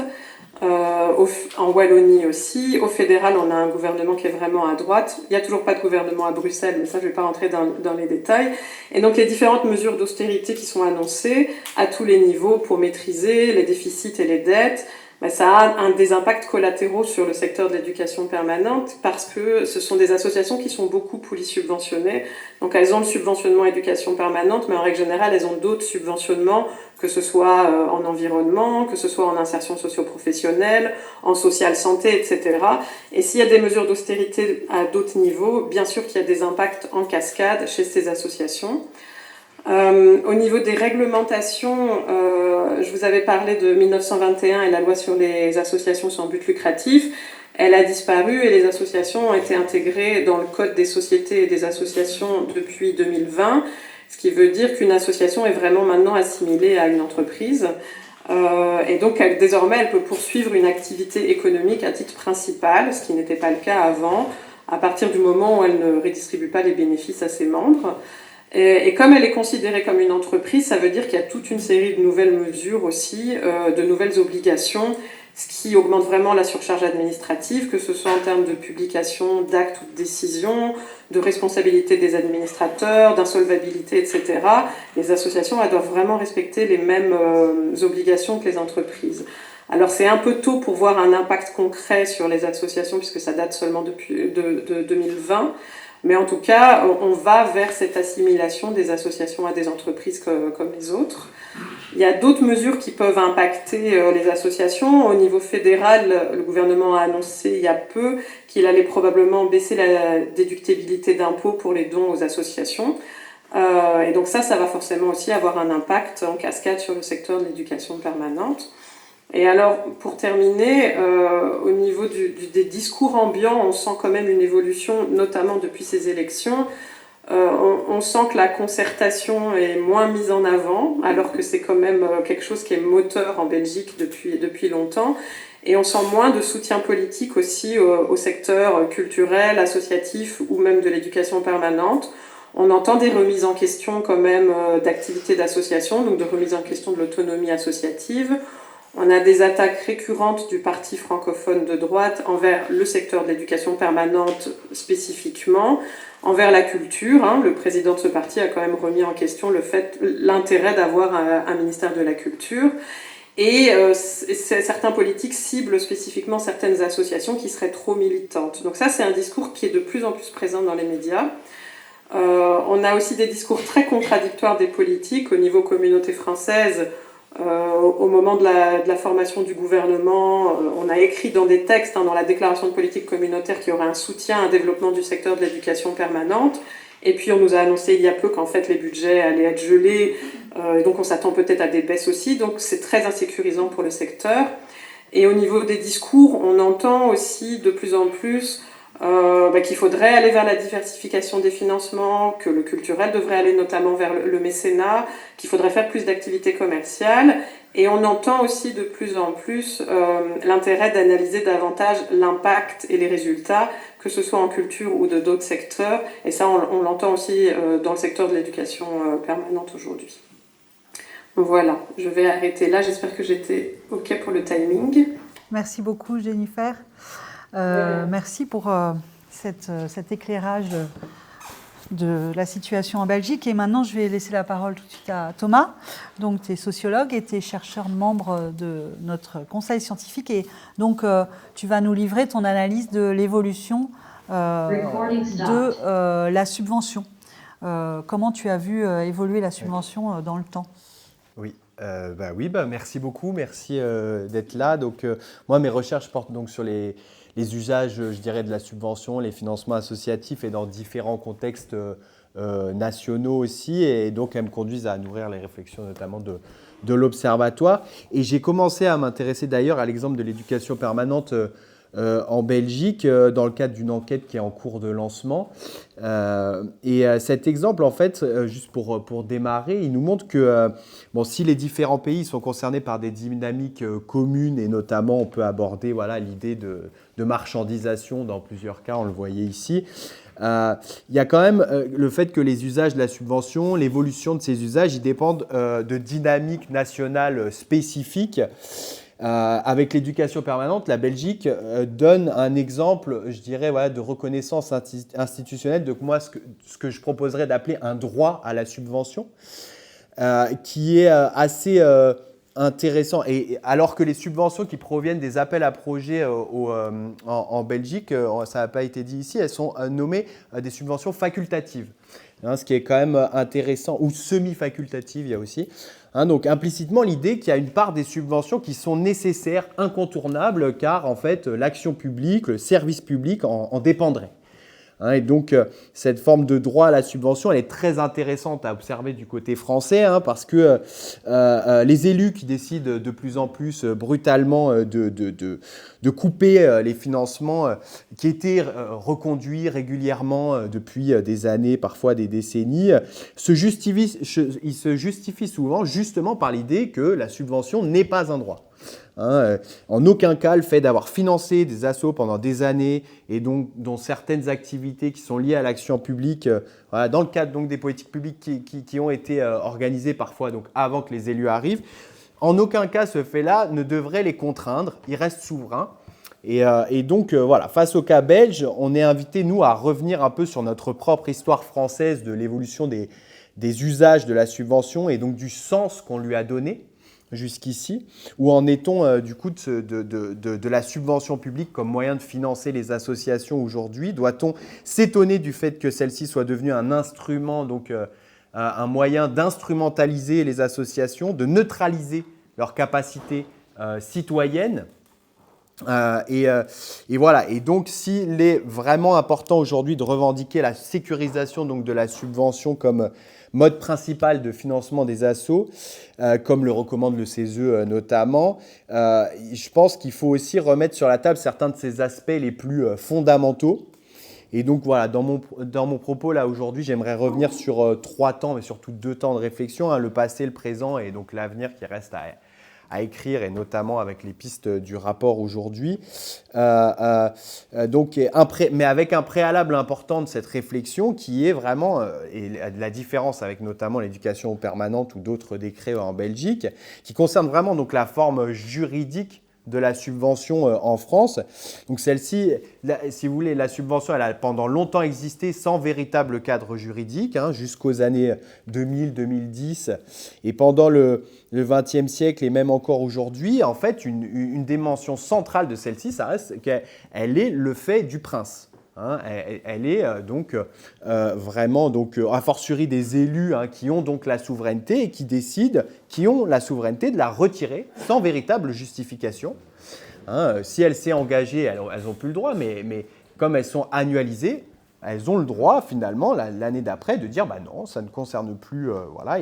En Wallonie aussi. Au fédéral, on a un gouvernement qui est vraiment à droite. Il n'y a toujours pas de gouvernement à Bruxelles, mais ça, je ne vais pas rentrer dans les détails. Et donc, les différentes mesures d'austérité qui sont annoncées à tous les niveaux pour maîtriser les déficits et les dettes, ça a des impacts collatéraux sur le secteur de l'éducation permanente parce que ce sont des associations qui sont beaucoup polysubventionnées. Donc elles ont le subventionnement éducation permanente, mais en règle générale, elles ont d'autres subventionnements, que ce soit en environnement, que ce soit en insertion socio-professionnelle, en social santé, etc. Et s'il y a des mesures d'austérité à d'autres niveaux, bien sûr qu'il y a des impacts en cascade chez ces associations. Au niveau des réglementations, je vous avais parlé de 1921 et la loi sur les associations sans but lucratif. Elle a disparu et les associations ont été intégrées dans le Code des sociétés et des associations depuis 2020, ce qui veut dire qu'une association est vraiment maintenant assimilée à une entreprise. Et donc désormais, elle peut poursuivre une activité économique à titre principal, ce qui n'était pas le cas avant, à partir du moment où elle ne redistribue pas les bénéfices à ses membres. Et comme elle est considérée comme une entreprise, ça veut dire qu'il y a toute une série de nouvelles mesures aussi, de nouvelles obligations, ce qui augmente vraiment la surcharge administrative, que ce soit en termes de publication d'actes ou de décisions, de responsabilité des administrateurs, d'insolvabilité, etc. Les associations, elles doivent vraiment respecter les mêmes obligations que les entreprises. Alors c'est un peu tôt pour voir un impact concret sur les associations, puisque ça date seulement de 2020. Mais en tout cas, on va vers cette assimilation des associations à des entreprises comme les autres. Il y a d'autres mesures qui peuvent impacter les associations. Au niveau fédéral, le gouvernement a annoncé il y a peu qu'il allait probablement baisser la déductibilité d'impôts pour les dons aux associations. Et donc ça va forcément aussi avoir un impact en cascade sur le secteur de l'éducation permanente. Et alors, pour terminer, au niveau des discours ambiants, on sent quand même une évolution, notamment depuis ces élections. On sent que la concertation est moins mise en avant, alors que c'est quand même quelque chose qui est moteur en Belgique depuis longtemps. Et on sent moins de soutien politique aussi au secteur culturel, associatif ou même de l'éducation permanente. On entend des remises en question quand même d'activités d'association, donc de remise en question de l'autonomie associative. On a des attaques récurrentes du parti francophone de droite envers le secteur de l'éducation permanente spécifiquement, envers la culture. Le président de ce parti a quand même remis en question l'intérêt d'avoir un ministère de la culture. Et certains politiques ciblent spécifiquement certaines associations qui seraient trop militantes. Donc ça, c'est un discours qui est de plus en plus présent dans les médias. On a aussi des discours très contradictoires des politiques au niveau communauté française. Au moment de la formation du gouvernement, on a écrit dans des textes, dans la déclaration de politique communautaire, qu'il y aurait un soutien à un développement du secteur de l'éducation permanente. Et puis on nous a annoncé il y a peu qu'en fait les budgets allaient être gelés, et donc on s'attend peut-être à des baisses aussi. Donc c'est très insécurisant pour le secteur. Et au niveau des discours, on entend aussi de plus en plus qu'il faudrait aller vers la diversification des financements, que le culturel devrait aller notamment vers le mécénat, qu'il faudrait faire plus d'activités commerciales. Et on entend aussi de plus en plus l'intérêt d'analyser davantage l'impact et les résultats, que ce soit en culture ou de d'autres secteurs. Et ça, on l'entend aussi dans le secteur de l'éducation permanente aujourd'hui. Voilà, je vais arrêter là. J'espère que j'étais OK pour le timing. Merci beaucoup, Jennifer. Merci pour cet éclairage de la situation en Belgique. Et maintenant, je vais laisser la parole tout de suite à Thomas. Donc, tu es sociologue et tu es chercheur membre de notre conseil scientifique. Et donc, tu vas nous livrer ton analyse de l'évolution de la subvention. Comment tu as vu évoluer la subvention dans le temps ? Oui. Merci beaucoup, merci d'être là. Donc, moi, mes recherches portent donc sur les usages, je dirais, de la subvention, les financements associatifs et dans différents contextes nationaux aussi. Et donc, elles me conduisent à nourrir les réflexions notamment de l'Observatoire. Et j'ai commencé à m'intéresser d'ailleurs à l'exemple de l'éducation permanente en Belgique dans le cadre d'une enquête qui est en cours de lancement. Cet exemple, en fait, juste pour démarrer, il nous montre que si les différents pays sont concernés par des dynamiques communes et notamment on peut aborder l'idée de marchandisation dans plusieurs cas, on le voyait ici, il y a quand même le fait que les usages de la subvention, l'évolution de ces usages, ils dépendent de dynamiques nationales spécifiques. Avec l'éducation permanente, la Belgique donne un exemple, je dirais, de reconnaissance institutionnelle de ce que je proposerais d'appeler un droit à la subvention, qui est assez intéressant. Et alors que les subventions qui proviennent des appels à projets en Belgique, ça n'a pas été dit ici, elles sont nommées des subventions facultatives. Ce qui est quand même intéressant, ou semi-facultatives, il y a aussi. Donc implicitement l'idée qu'il y a une part des subventions qui sont nécessaires, incontournables, car en fait l'action publique, le service public en dépendrait. Et donc cette forme de droit à la subvention, elle est très intéressante à observer du côté français, parce que les élus qui décident de plus en plus brutalement de couper les financements qui étaient reconduits régulièrement depuis des années, parfois des décennies, ils se justifient souvent justement par l'idée que la subvention n'est pas un droit. En aucun cas, le fait d'avoir financé des assos pendant des années et donc dont certaines activités qui sont liées à l'action publique, dans le cadre donc des politiques publiques qui ont été organisées parfois donc avant que les élus arrivent, en aucun cas ce fait-là ne devrait les contraindre, ils restent souverains. Et donc, face au cas belge, on est invité, nous, à revenir un peu sur notre propre histoire française de l'évolution des usages de la subvention et donc du sens qu'on lui a donné jusqu'ici. Où en est-on du coup de la subvention publique comme moyen de financer les associations aujourd'hui ? Doit-on s'étonner du fait que celle-ci soit devenue un instrument, donc un moyen d'instrumentaliser les associations, de neutraliser leur capacité citoyenne ? Et donc, s'il est vraiment important aujourd'hui de revendiquer la sécurisation donc, de la subvention comme mode principal de financement des assos, comme le recommande le CESE notamment, je pense qu'il faut aussi remettre sur la table certains de ces aspects les plus fondamentaux. Et donc voilà, dans mon propos là aujourd'hui, j'aimerais revenir sur 3 temps, mais surtout 2 temps de réflexion, le passé, le présent et donc l'avenir qui reste à écrire, et notamment avec les pistes du rapport aujourd'hui. Mais avec un préalable important de cette réflexion qui est vraiment, et la différence avec notamment l'éducation permanente ou d'autres décrets en Belgique, qui concerne vraiment donc la forme juridique de la subvention en France. Donc celle-ci, si vous voulez, la subvention, elle a pendant longtemps existé sans véritable cadre juridique, jusqu'aux années 2000-2010. Et pendant le XXe siècle et même encore aujourd'hui, en fait, une dimension centrale de celle-ci, ça reste qu'elle est le fait du prince. Elle est donc vraiment, a fortiori des élus qui ont donc la souveraineté et qui décident, qui ont la souveraineté de la retirer sans véritable justification. Si elle s'est engagée, elles n'ont plus le droit, mais comme elles sont annualisées, elles ont le droit finalement l'année d'après de dire non, ça ne concerne plus, voilà,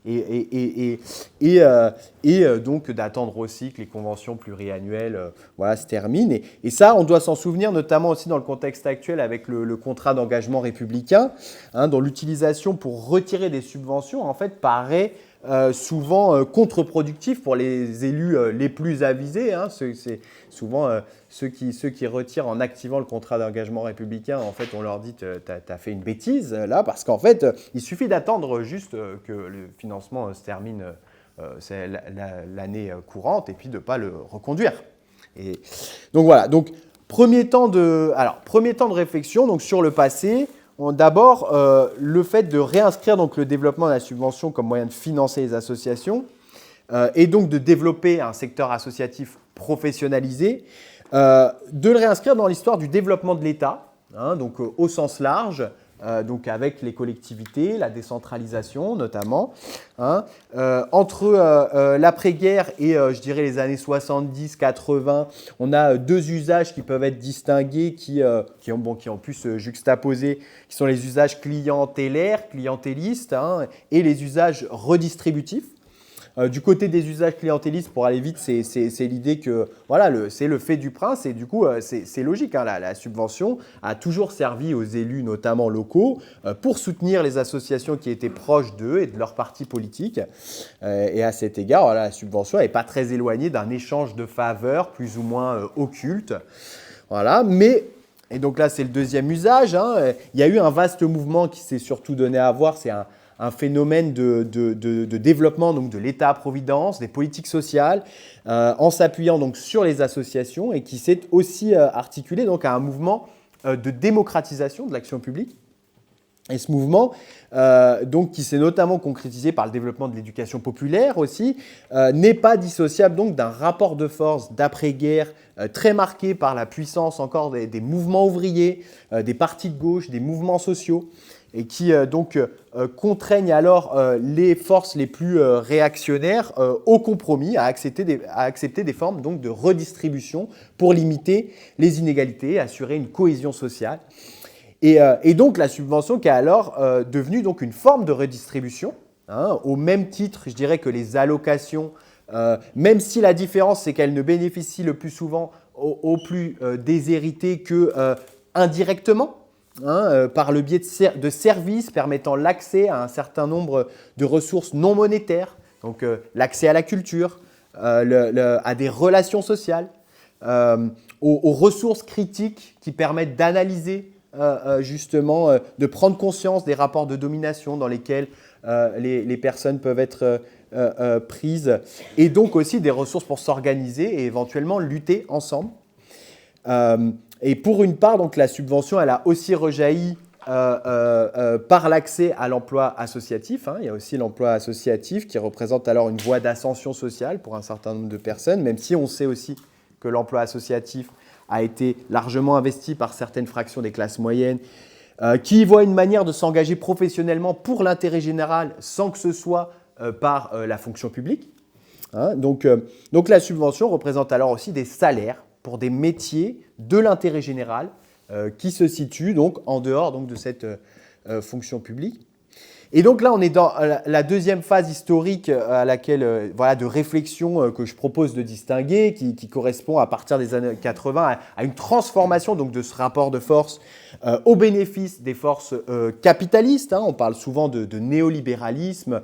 et donc d'attendre aussi que les conventions pluriannuelles se terminent. Et ça, on doit s'en souvenir notamment aussi dans le contexte actuel avec le contrat d'engagement républicain, dont l'utilisation pour retirer des subventions en fait paraît souvent contre-productif pour les élus les plus avisés. C'est souvent ceux qui retirent en activant le contrat d'engagement républicain. En fait, on leur dit « t'as fait une bêtise là », parce qu'en fait, il suffit d'attendre juste que le financement se termine l'année courante et puis de ne pas le reconduire. Et donc voilà, donc premier temps de réflexion donc, sur le passé. D'abord, le fait de réinscrire donc, le développement de la subvention comme moyen de financer les associations et donc de développer un secteur associatif professionnalisé, de le réinscrire dans l'histoire du développement de l'État, donc au sens large, donc avec les collectivités, la décentralisation notamment. Entre l'après-guerre et je dirais les années 70-80, on a deux usages qui peuvent être distingués, qui ont pu se juxtaposer, qui sont les usages clientélistes et les usages redistributifs. Du côté des usages clientélistes, pour aller vite, c'est l'idée que voilà, c'est le fait du prince et du coup, c'est logique. La subvention a toujours servi aux élus, notamment locaux, pour soutenir les associations qui étaient proches d'eux et de leurs partis politiques. Et à cet égard, la subvention n'est pas très éloignée d'un échange de faveurs plus ou moins occulte. Voilà, et donc là, c'est le deuxième usage. Il y a eu un vaste mouvement qui s'est surtout donné à voir, c'est un phénomène de développement donc de l'État-providence, des politiques sociales, en s'appuyant donc sur les associations et qui s'est aussi articulé donc à un mouvement de démocratisation de l'action publique. Et ce mouvement, donc, qui s'est notamment concrétisé par le développement de l'éducation populaire aussi, n'est pas dissociable donc d'un rapport de force d'après-guerre très marqué par la puissance encore des mouvements ouvriers, des partis de gauche, des mouvements sociaux, et qui contraignent alors les forces les plus réactionnaires au compromis, à accepter des formes donc, de redistribution pour limiter les inégalités, assurer une cohésion sociale. Et donc la subvention qui est alors devenue donc, une forme de redistribution, au même titre, je dirais, que les allocations, même si la différence, c'est qu'elles ne bénéficient le plus souvent aux plus déshérités que indirectement, par le biais de services permettant l'accès à un certain nombre de ressources non monétaires, donc l'accès à la culture, à des relations sociales, aux ressources critiques qui permettent d'analyser justement, de prendre conscience des rapports de domination dans lesquels les personnes peuvent être prises, et donc aussi des ressources pour s'organiser et éventuellement lutter ensemble. Et pour une part, donc, la subvention, elle a aussi rejailli par l'accès à l'emploi associatif. Il y a aussi l'emploi associatif qui représente alors une voie d'ascension sociale pour un certain nombre de personnes, même si on sait aussi que l'emploi associatif a été largement investi par certaines fractions des classes moyennes qui y voient une manière de s'engager professionnellement pour l'intérêt général sans que ce soit par la fonction publique. Donc la subvention représente alors aussi des salaires pour des métiers de l'intérêt général qui se situent donc en dehors donc, de cette fonction publique. Et donc là, on est dans la deuxième phase historique à laquelle, de réflexion que je propose de distinguer, qui correspond à partir des années 80 à une transformation donc, de ce rapport de force au bénéfice des forces capitalistes. On parle souvent de néolibéralisme.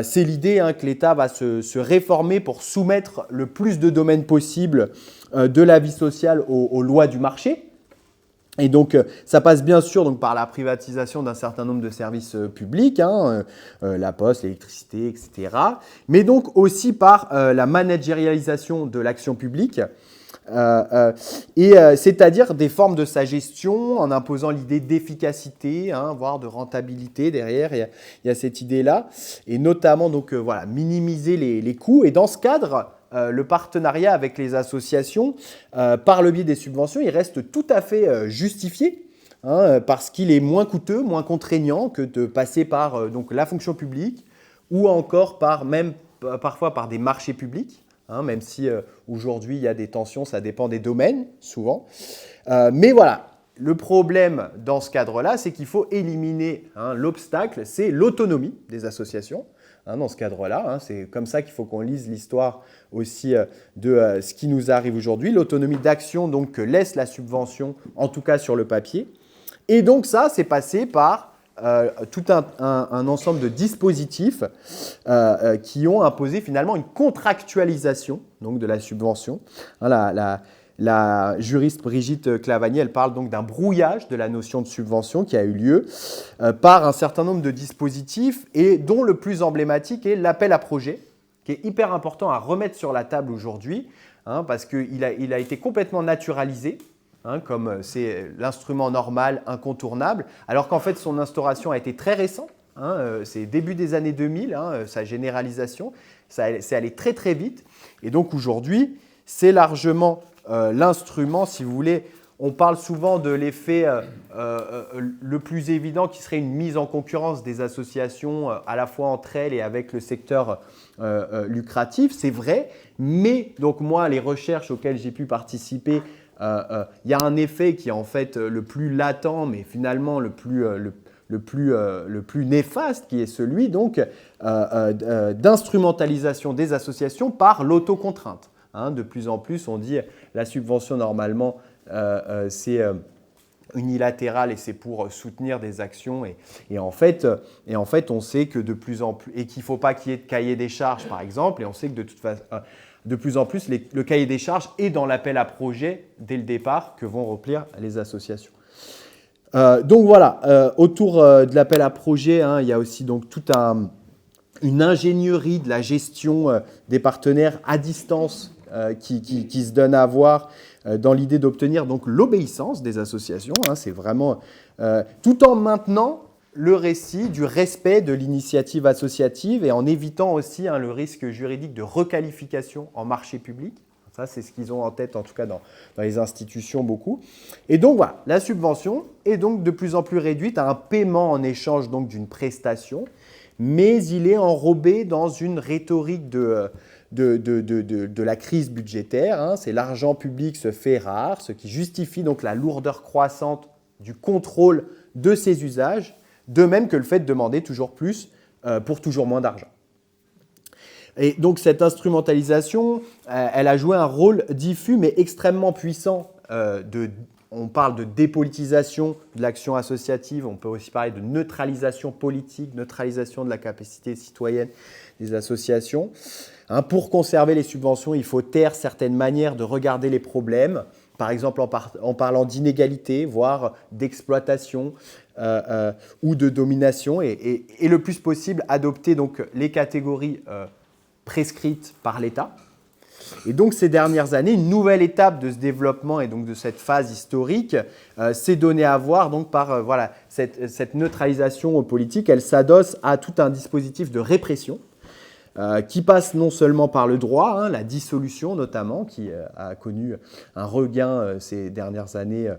c'est l'idée que l'État va se réformer pour soumettre le plus de domaines possible de la vie sociale aux lois du marché. Et donc, ça passe bien sûr donc, par la privatisation d'un certain nombre de services publics, la poste, l'électricité, etc. Mais donc aussi par la managérialisation de l'action publique, c'est-à-dire des formes de sa gestion en imposant l'idée d'efficacité, voire de rentabilité derrière. Il y a cette idée-là. Et notamment, donc, minimiser les coûts. Et dans ce cadre, le partenariat avec les associations, par le biais des subventions, il reste tout à fait justifié, parce qu'il est moins coûteux, moins contraignant que de passer par donc, la fonction publique ou encore parfois par des marchés publics, même si aujourd'hui il y a des tensions, ça dépend des domaines souvent. Mais voilà, le problème dans ce cadre-là, c'est qu'il faut éliminer l'obstacle, c'est l'autonomie des associations. Dans ce cadre-là, c'est comme ça qu'il faut qu'on lise l'histoire aussi de ce qui nous arrive aujourd'hui. L'autonomie d'action donc, que laisse la subvention, en tout cas sur le papier. Et donc ça, c'est passé par tout un ensemble de dispositifs qui ont imposé finalement une contractualisation donc, de la subvention. La juriste Brigitte Clavagny, elle parle donc d'un brouillage de la notion de subvention qui a eu lieu par un certain nombre de dispositifs et dont le plus emblématique est l'appel à projet, qui est hyper important à remettre sur la table aujourd'hui parce qu'il a été complètement naturalisé, comme c'est l'instrument normal, incontournable, alors qu'en fait son instauration a été très récente. C'est début des années 2000, sa généralisation, c'est allé très très vite. Et donc aujourd'hui, c'est largement l'instrument, si vous voulez. On parle souvent de l'effet le plus évident qui serait une mise en concurrence des associations à la fois entre elles et avec le secteur lucratif. C'est vrai, mais donc moi, les recherches auxquelles j'ai pu participer, il y a un effet qui est en fait le plus latent, mais finalement le plus néfaste, qui est celui donc d'instrumentalisation des associations par l'autocontrainte. De plus en plus, on dit la subvention normalement c'est unilatéral et c'est pour soutenir des actions et en fait on sait que de plus en plus et qu'il ne faut pas qu'il y ait de cahier des charges par exemple et on sait que de toute façon de plus en plus le cahier des charges est dans l'appel à projet dès le départ que vont remplir les associations. Donc voilà, autour de l'appel à projet, il y a aussi donc toute une ingénierie de la gestion des partenaires à distance qui se donne à voir dans l'idée d'obtenir donc l'obéissance des associations. C'est vraiment tout en maintenant le récit du respect de l'initiative associative et en évitant aussi le risque juridique de requalification en marché public. Ça, c'est ce qu'ils ont en tête, en tout cas dans les institutions beaucoup. Et donc voilà, la subvention est donc de plus en plus réduite à un paiement en échange donc d'une prestation, mais il est enrobé dans une rhétorique de la crise budgétaire. C'est l'argent public se fait rare, ce qui justifie donc la lourdeur croissante du contrôle de ces usages, de même que le fait de demander toujours plus pour toujours moins d'argent. Et donc cette instrumentalisation, elle a joué un rôle diffus mais extrêmement puissant. On parle de dépolitisation de l'action associative, on peut aussi parler de neutralisation politique, neutralisation de la capacité citoyenne des associations. Pour conserver les subventions, il faut taire certaines manières de regarder les problèmes, par exemple en parlant d'inégalité, voire d'exploitation ou de domination, et le plus possible adopter donc les catégories prescrites par l'État. Et donc ces dernières années, une nouvelle étape de ce développement et donc de cette phase historique s'est donnée à voir donc par cette neutralisation politique. Elle s'adosse à tout un dispositif de répression qui passe non seulement par le droit, la dissolution notamment, qui a connu un regain ces dernières années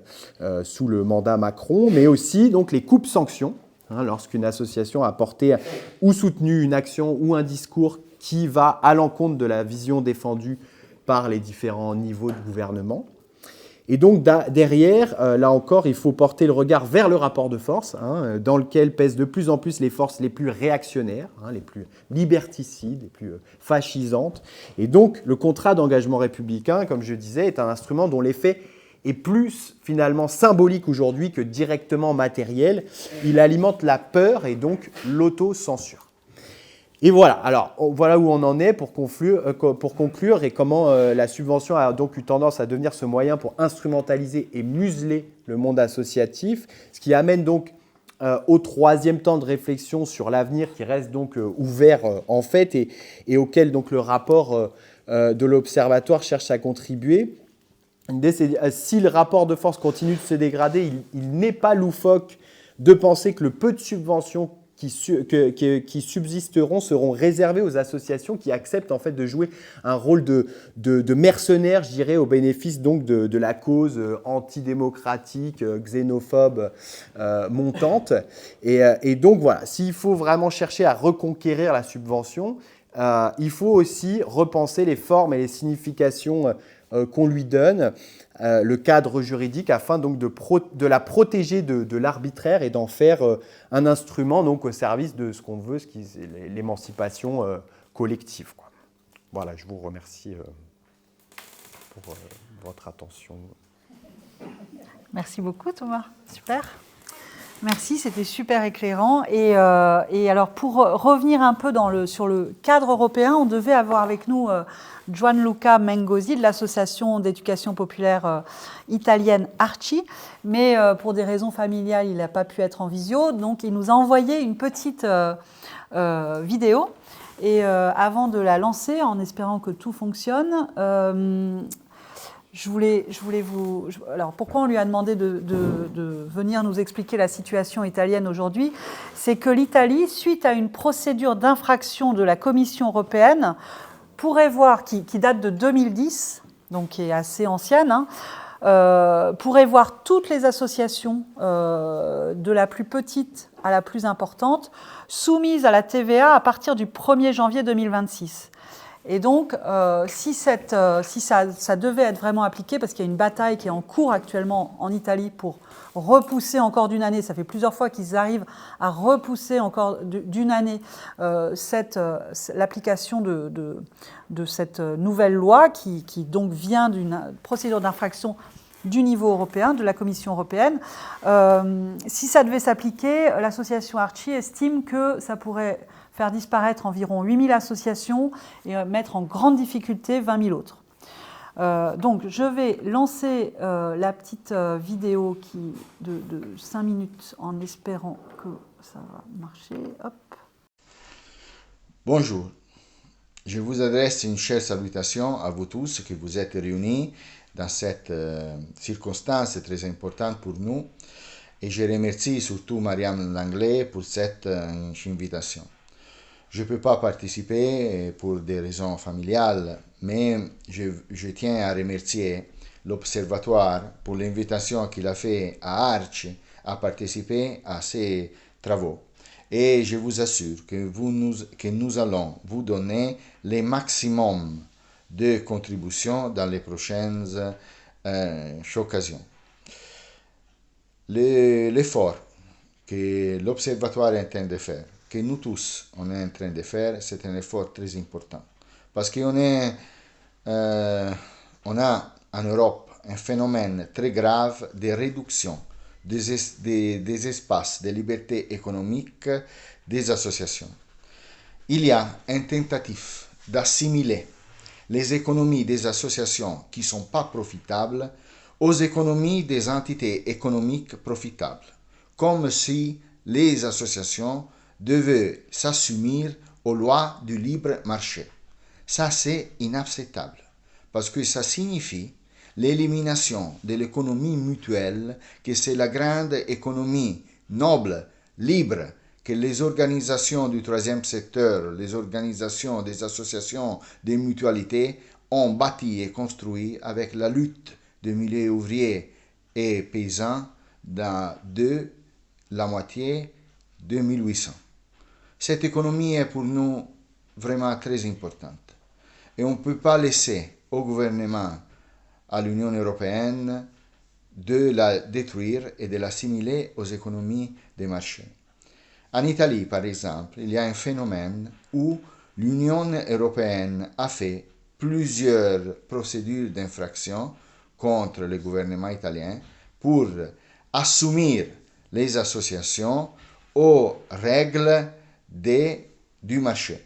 sous le mandat Macron, mais aussi donc les coupes-sanctions, lorsqu'une association a porté ou soutenu une action ou un discours qui va à l'encontre de la vision défendue par les différents niveaux de gouvernement. Et donc derrière, là encore, il faut porter le regard vers le rapport de force, dans lequel pèsent de plus en plus les forces les plus réactionnaires, les plus liberticides, les plus fascisantes. Et donc le contrat d'engagement républicain, comme je disais, est un instrument dont l'effet est plus finalement symbolique aujourd'hui que directement matériel. Il alimente la peur et donc l'autocensure. Et voilà, alors voilà où on en est pour conclure et comment la subvention a donc eu tendance à devenir ce moyen pour instrumentaliser et museler le monde associatif, ce qui amène donc au troisième temps de réflexion sur l'avenir qui reste donc ouvert en fait et auquel donc le rapport de l'Observatoire cherche à contribuer. L'idée, c'est si le rapport de force continue de se dégrader, il n'est pas loufoque de penser que le peu de subventions qui subsisteront seront réservées aux associations qui acceptent en fait de jouer un rôle de mercenaires, je dirais, au bénéfice donc de la cause antidémocratique, xénophobe montante. Et donc voilà, s'il faut vraiment chercher à reconquérir la subvention, il faut aussi repenser les formes et les significations qu'on lui donne, le cadre juridique, afin donc de la protéger de l'arbitraire et d'en faire un instrument donc, au service de ce qu'on veut, l'émancipation collective, quoi. Voilà, je vous remercie pour votre attention. Merci beaucoup Thomas, super. Merci, c'était super éclairant. Et alors, pour revenir un peu sur le cadre européen, on devait avoir avec nous Gianluca Mengozzi de l'association d'éducation populaire italienne Arci, mais pour des raisons familiales, il n'a pas pu être en visio, donc il nous a envoyé une petite vidéo. Et avant de la lancer, en espérant que tout fonctionne, je voulais vous... Alors, pourquoi on lui a demandé de venir nous expliquer la situation italienne aujourd'hui? C'est que l'Italie, suite à une procédure d'infraction de la Commission européenne, pourrait voir, qui date de 2010, donc qui est assez ancienne, pourrait voir toutes les associations, de la plus petite à la plus importante, soumises à la TVA à partir du 1er janvier 2026. Et donc, si ça devait être vraiment appliqué, parce qu'il y a une bataille qui est en cours actuellement en Italie pour repousser encore d'une année, ça fait plusieurs fois qu'ils arrivent à repousser encore d'une année l'application de cette nouvelle loi qui donc vient d'une procédure d'infraction du niveau européen, de la Commission européenne. Si ça devait s'appliquer, l'association Arci estime que ça pourrait faire disparaître environ 8000 associations et mettre en grande difficulté 20 000 autres. Donc, je vais lancer la petite vidéo de 5 minutes en espérant que ça va marcher. Hop. Bonjour, je vous adresse une chère salutation à vous tous qui vous êtes réunis dans cette circonstance très importante pour nous et je remercie surtout Marianne Langlais pour cette invitation. Je ne peux pas participer pour des raisons familiales, mais je tiens à remercier l'Observatoire pour l'invitation qu'il a fait à Arci à participer à ces travaux. Et je vous assure que nous allons vous donner le maximum de contributions dans les prochaines occasions. L'effort que l'Observatoire intend de faire, que nous tous on est en train de faire, c'est un effort très important. Parce qu'on a en Europe un phénomène très grave de réduction des espaces de liberté économique des associations. Il y a une tentative d'assimiler les économies des associations qui ne sont pas profitables aux économies des entités économiques profitables, comme si les associations devaient s'assumer aux lois du libre marché. Ça, c'est inacceptable, parce que ça signifie l'élimination de l'économie mutuelle, que c'est la grande économie noble, libre, que les organisations du troisième secteur, les organisations des associations des mutualités ont bâti et construit avec la lutte des milliers ouvriers et paysans de la moitié de 1800. Cette économie est pour nous vraiment très importante et on ne peut pas laisser au gouvernement, à l'Union européenne, de la détruire et de l'assimiler aux économies des marchés. En Italie, par exemple, il y a un phénomène où l'Union européenne a fait plusieurs procédures d'infraction contre le gouvernement italien pour assumer les associations aux règles du marché.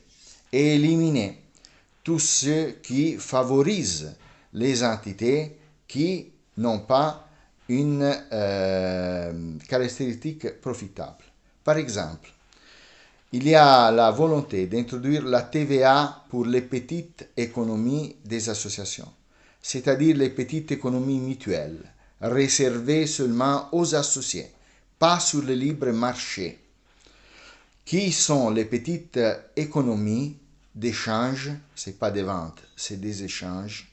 et éliminer tout ce qui favorise les entités qui n'ont pas une caractéristique profitable. Par exemple, il y a la volonté d'introduire la TVA pour les petites économies des associations, c'est-à-dire les petites économies mutuelles, réservées seulement aux associés, pas sur le libre marché. Qui sont les petites économies d'échange, ce n'est pas des ventes, c'est des échanges,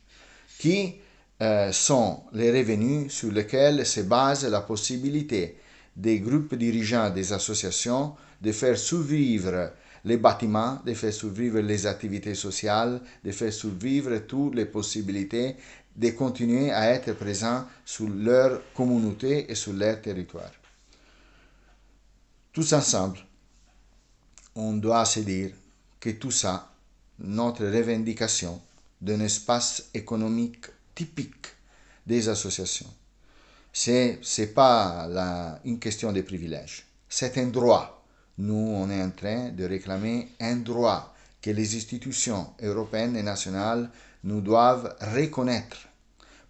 qui sont les revenus sur lesquels se base la possibilité des groupes dirigeants des associations de faire survivre les bâtiments, de faire survivre les activités sociales, de faire survivre toutes les possibilités de continuer à être présents sur leur communauté et sur leur territoire. Tous ensemble, on doit se dire que tout ça, notre revendication d'un espace économique typique des associations, ce n'est pas une question de privilège, c'est un droit. Nous, on est en train de réclamer un droit que les institutions européennes et nationales nous doivent reconnaître,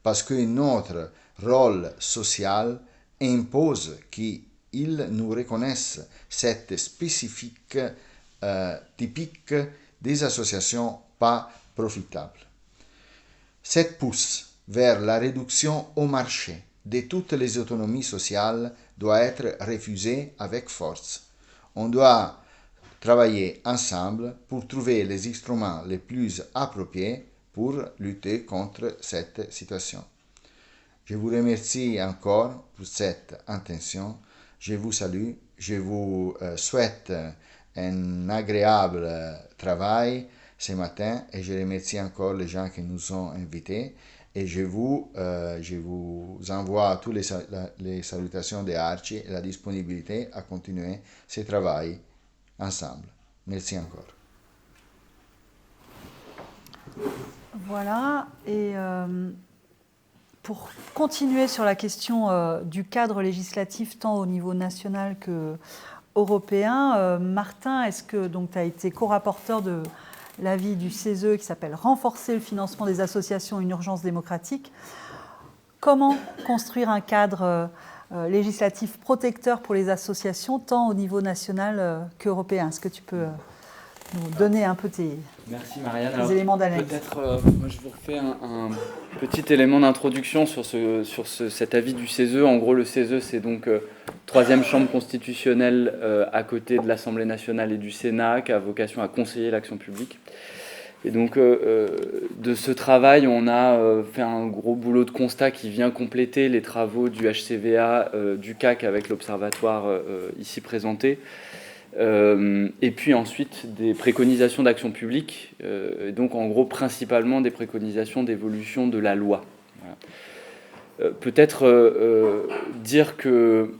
parce que notre rôle social impose qu'ils nous reconnaissent cette spécifique typique des associations pas profitables. Cette pousse vers la réduction au marché de toutes les autonomies sociales doit être refusée avec force. On doit travailler ensemble pour trouver les instruments les plus appropriés pour lutter contre cette situation. Je vous remercie encore pour cette intention. Je vous salue. Je vous souhaite un agréable travail ce matin et je remercie encore les gens qui nous ont invités et je vous envoie toutes les salutations de Arci et la disponibilité à continuer ce travail ensemble. Merci encore. Voilà, et pour continuer sur la question du cadre législatif tant au niveau national que européen, Martin, est-ce que tu as été co-rapporteur de l'avis du CESE qui s'appelle « Renforcer le financement des associations, une urgence démocratique ». Comment construire un cadre législatif protecteur pour les associations, tant au niveau national qu'européen? Est-ce que tu peux nous donner un peu tes éléments d'analyse? Peut-être, moi je vous refais un petit élément d'introduction sur cet avis du CESE. En gros, le CESE, c'est donc troisième chambre constitutionnelle à côté de l'Assemblée nationale et du Sénat, qui a vocation à conseiller l'action publique. Et donc, de ce travail, on a fait un gros boulot de constat qui vient compléter les travaux du HCVA, du CAC avec l'Observatoire ici présenté. Et puis ensuite des préconisations d'action publique, et donc en gros principalement des préconisations d'évolution de la loi. Voilà. Peut-être dire que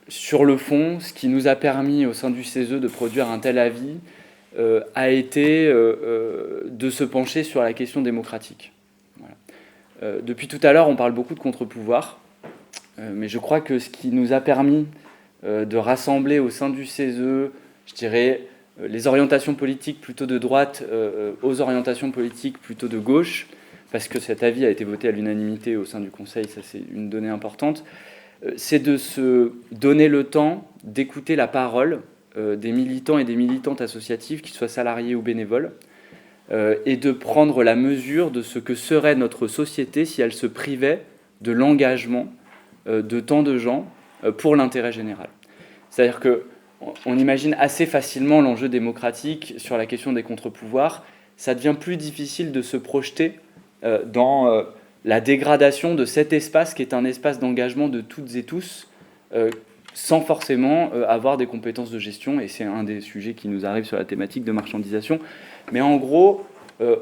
sur le fond, ce qui nous a permis au sein du CESE de produire un tel avis a été de se pencher sur la question démocratique. Voilà. Depuis tout à l'heure, on parle beaucoup de contre-pouvoir, mais je crois que ce qui nous a permis de rassembler au sein du CESE, je dirais, les orientations politiques plutôt de droite aux orientations politiques plutôt de gauche, parce que cet avis a été voté à l'unanimité au sein du Conseil, ça c'est une donnée importante, c'est de se donner le temps d'écouter la parole des militants et des militantes associatives, qu'ils soient salariés ou bénévoles, et de prendre la mesure de ce que serait notre société si elle se privait de l'engagement de tant de gens pour l'intérêt général. C'est-à-dire qu'on imagine assez facilement l'enjeu démocratique sur la question des contre-pouvoirs. Ça devient plus difficile de se projeter dans la dégradation de cet espace qui est un espace d'engagement de toutes et tous, sans forcément avoir des compétences de gestion, et c'est un des sujets qui nous arrive sur la thématique de marchandisation. Mais en gros,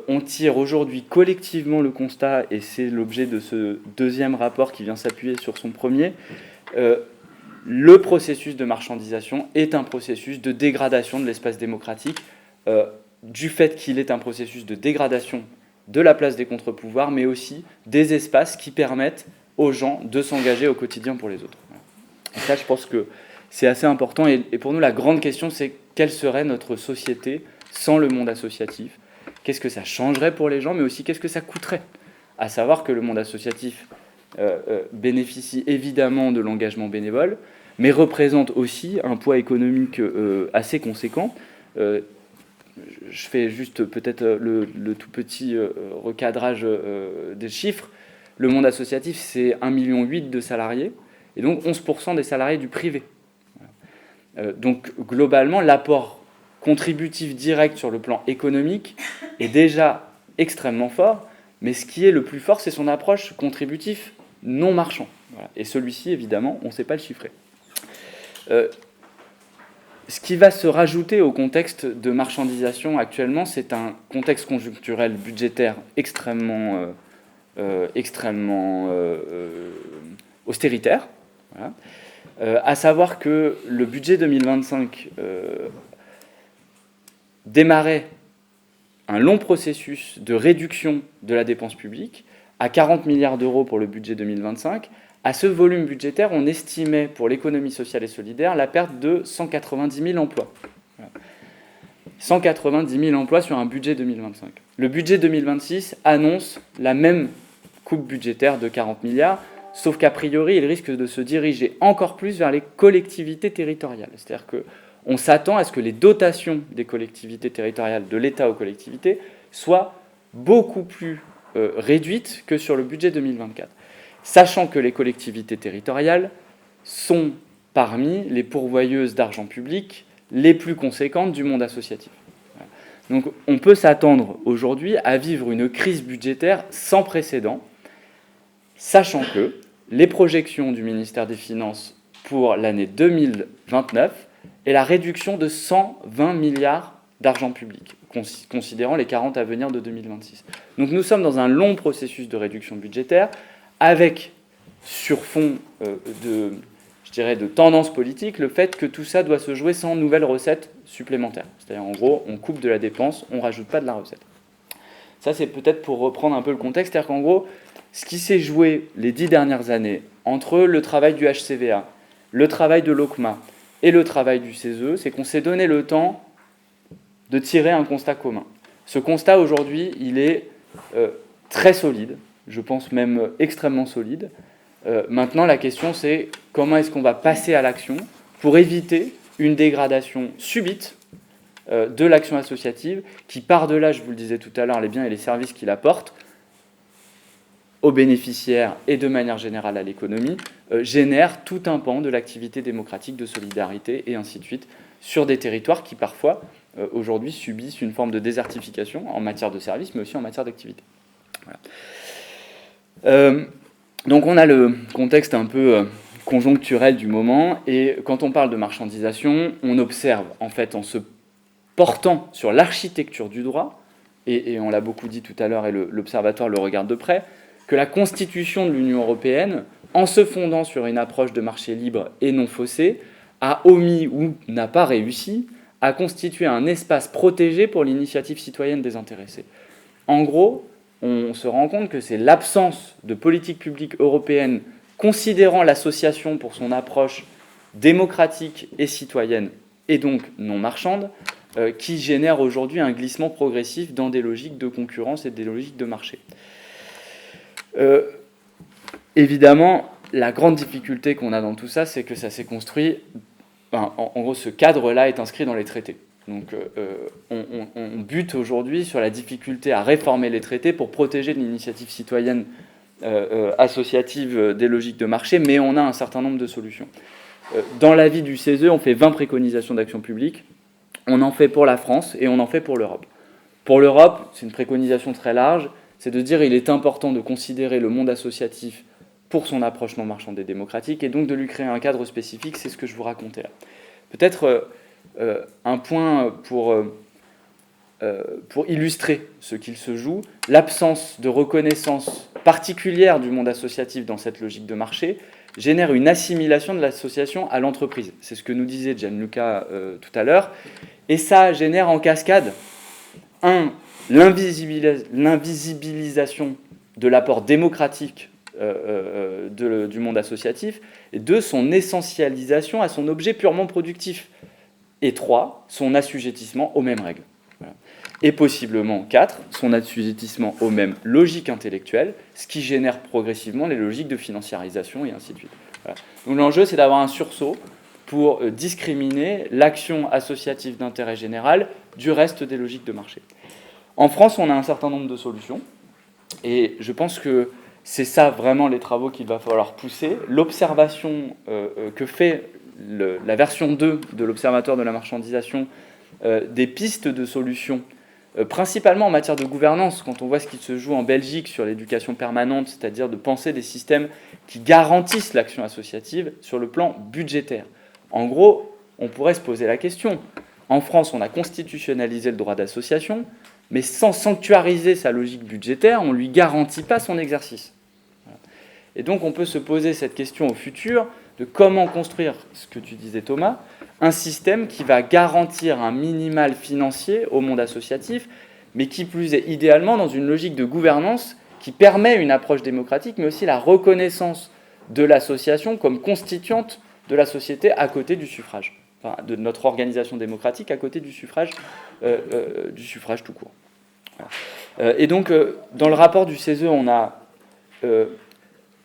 on tire aujourd'hui collectivement le constat, et c'est l'objet de ce deuxième rapport qui vient s'appuyer sur son premier, le processus de marchandisation est un processus de dégradation de l'espace démocratique, du fait qu'il est un processus de dégradation de la place des contre-pouvoirs, mais aussi des espaces qui permettent aux gens de s'engager au quotidien pour les autres. Et ça, je pense que c'est assez important. Et pour nous, la grande question, c'est quelle serait notre société sans le monde associatif, qu'est-ce que ça changerait pour les gens, mais aussi qu'est-ce que ça coûterait. À savoir que le monde associatif bénéficie évidemment de l'engagement bénévole, mais représente aussi un poids économique assez conséquent. Je fais juste peut-être le tout petit recadrage des chiffres. Le monde associatif, c'est 1,8 million de salariés, et donc 11% des salariés du privé. Donc globalement, l'apport contributif direct sur le plan économique est déjà extrêmement fort, mais ce qui est le plus fort, c'est son approche contributif non marchand. Voilà. Et celui-ci, évidemment, on ne sait pas le chiffrer. Ce qui va se rajouter au contexte de marchandisation actuellement, c'est un contexte conjoncturel budgétaire extrêmement austéritaire. Voilà. À savoir que le budget 2025 démarrait un long processus de réduction de la dépense publique à 40 milliards d'euros pour le budget 2025. À ce volume budgétaire, on estimait pour l'économie sociale et solidaire la perte de 190 000 emplois. Voilà. 190 000 emplois sur un budget 2025. Le budget 2026 annonce la même coupe budgétaire de 40 milliards, sauf qu'a priori, il risque de se diriger encore plus vers les collectivités territoriales. C'est-à-dire qu'on s'attend à ce que les dotations des collectivités territoriales, de l'État aux collectivités, soient beaucoup plus réduites que sur le budget 2024. Sachant que les collectivités territoriales sont parmi les pourvoyeuses d'argent public les plus conséquentes du monde associatif. Donc on peut s'attendre aujourd'hui à vivre une crise budgétaire sans précédent, sachant que les projections du ministère des Finances pour l'année 2029 est la réduction de 120 milliards d'argent public, considérant les 40 à venir de 2026. Donc nous sommes dans un long processus de réduction budgétaire, avec, sur fond de tendance politique, le fait que tout ça doit se jouer sans nouvelles recettes supplémentaires. C'est-à-dire, en gros, on coupe de la dépense, on ne rajoute pas de la recette. Ça, c'est peut-être pour reprendre un peu le contexte, c'est-à-dire qu'en gros, ce qui s'est joué les 10 dernières années entre le travail du HCVA, le travail de l'OCMA et le travail du CESE, c'est qu'on s'est donné le temps de tirer un constat commun. Ce constat, aujourd'hui, il est très solide, je pense même extrêmement solide. Maintenant, la question, c'est comment est-ce qu'on va passer à l'action pour éviter une dégradation subite de l'action associative qui, par-delà, je vous le disais tout à l'heure, les biens et les services qu'il apporte aux bénéficiaires et de manière générale à l'économie, génère tout un pan de l'activité démocratique, de solidarité et ainsi de suite, sur des territoires qui, parfois, aujourd'hui, subissent une forme de désertification en matière de services, mais aussi en matière d'activité. Voilà. Donc on a le contexte un peu conjoncturel du moment, et quand on parle de marchandisation, on observe, en fait, en se portant sur l'architecture du droit, et on l'a beaucoup dit tout à l'heure, et l'Observatoire le regarde de près, que la constitution de l'Union européenne, en se fondant sur une approche de marché libre et non faussée, a omis ou n'a pas réussi à constituer un espace protégé pour l'initiative citoyenne des intéressés. En gros, on se rend compte que c'est l'absence de politique publique européenne considérant l'association pour son approche démocratique et citoyenne, et donc non marchande, qui génère aujourd'hui un glissement progressif dans des logiques de concurrence et des logiques de marché. Évidemment, la grande difficulté qu'on a dans tout ça, c'est que ça s'est construit... en gros, ce cadre-là est inscrit dans les traités. Donc on bute aujourd'hui sur la difficulté à réformer les traités pour protéger l'initiative citoyenne associative des logiques de marché, mais on a un certain nombre de solutions. Dans l'avis du CESE, on fait 20 préconisations d'action publique, on en fait pour la France et on en fait pour l'Europe. Pour l'Europe, c'est une préconisation très large, c'est de dire qu'il est important de considérer le monde associatif pour son approche non marchande et démocratique, et donc de lui créer un cadre spécifique, c'est ce que je vous racontais là. Peut-être... un point pour illustrer ce qu'il se joue, l'absence de reconnaissance particulière du monde associatif dans cette logique de marché génère une assimilation de l'association à l'entreprise. C'est ce que nous disait Gianluca tout à l'heure. Et ça génère en cascade, l'invisibilisation de l'apport démocratique du monde associatif, et deux, son essentialisation à son objet purement productif. Et 3, son assujettissement aux mêmes règles. Voilà. Et possiblement 4, son assujettissement aux mêmes logiques intellectuelles, ce qui génère progressivement les logiques de financiarisation et ainsi de suite. Voilà. Donc l'enjeu, c'est d'avoir un sursaut pour discriminer l'action associative d'intérêt général du reste des logiques de marché. En France, on a un certain nombre de solutions, et je pense que c'est ça vraiment les travaux qu'il va falloir pousser. L'observation que fait la version 2 de l'Observatoire de la marchandisation des pistes de solutions, principalement en matière de gouvernance, quand on voit ce qui se joue en Belgique sur l'éducation permanente, c'est-à-dire de penser des systèmes qui garantissent l'action associative sur le plan budgétaire. En gros, on pourrait se poser la question. En France, on a constitutionnalisé le droit d'association, mais sans sanctuariser sa logique budgétaire, on ne lui garantit pas son exercice. Et donc, on peut se poser cette question au futur de comment construire, ce que tu disais Thomas, un système qui va garantir un minimal financier au monde associatif, mais qui plus est idéalement dans une logique de gouvernance qui permet une approche démocratique, mais aussi la reconnaissance de l'association comme constituante de la société à côté du suffrage, enfin, de notre organisation démocratique à côté du suffrage tout court. Voilà. Et donc, dans le rapport du CESE, on a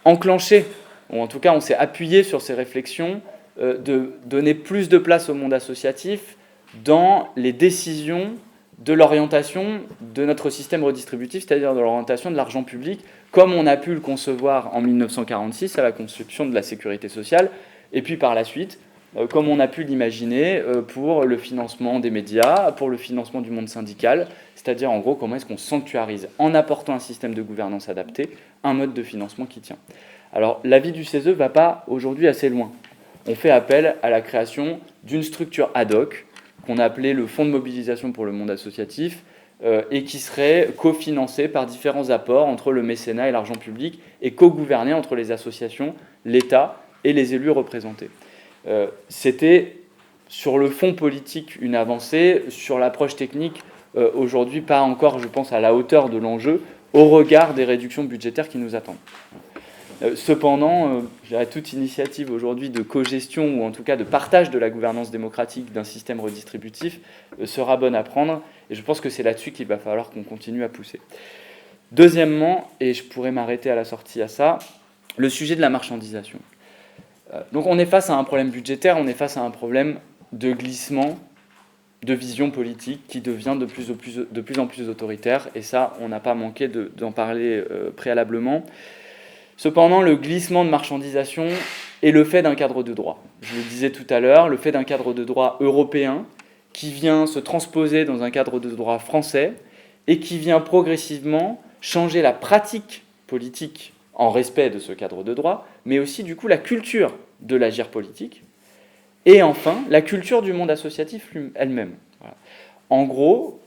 enclenché, ou en tout cas on s'est appuyé sur ces réflexions, de donner plus de place au monde associatif dans les décisions de l'orientation de notre système redistributif, c'est-à-dire de l'orientation de l'argent public, comme on a pu le concevoir en 1946 à la conception de la sécurité sociale, et puis par la suite, comme on a pu l'imaginer pour le financement des médias, pour le financement du monde syndical, c'est-à-dire en gros comment est-ce qu'on sanctuarise, en apportant un système de gouvernance adapté, un mode de financement qui tient. Alors l'avis du CESE ne va pas aujourd'hui assez loin. On fait appel à la création d'une structure ad hoc qu'on a appelée le Fonds de mobilisation pour le monde associatif et qui serait cofinancé par différents apports entre le mécénat et l'argent public et co-gouverné entre les associations, l'État et les élus représentés. C'était sur le fond politique une avancée, sur l'approche technique aujourd'hui pas encore, je pense, à la hauteur de l'enjeu au regard des réductions budgétaires qui nous attendent. Cependant, toute initiative aujourd'hui de cogestion ou en tout cas de partage de la gouvernance démocratique d'un système redistributif sera bonne à prendre et je pense que c'est là-dessus qu'il va falloir qu'on continue à pousser. Deuxièmement, et je pourrais m'arrêter à la sortie à ça, le sujet de la marchandisation. Donc on est face à un problème budgétaire, on est face à un problème de glissement de vision politique qui devient de plus en plus autoritaire et ça, on n'a pas manqué d'en parler préalablement. Cependant, le glissement de marchandisation est le fait d'un cadre de droit. Je le disais tout à l'heure, le fait d'un cadre de droit européen qui vient se transposer dans un cadre de droit français et qui vient progressivement changer la pratique politique en respect de ce cadre de droit, mais aussi du coup la culture de l'agir politique et enfin la culture du monde associatif elle-même. Voilà. En gros,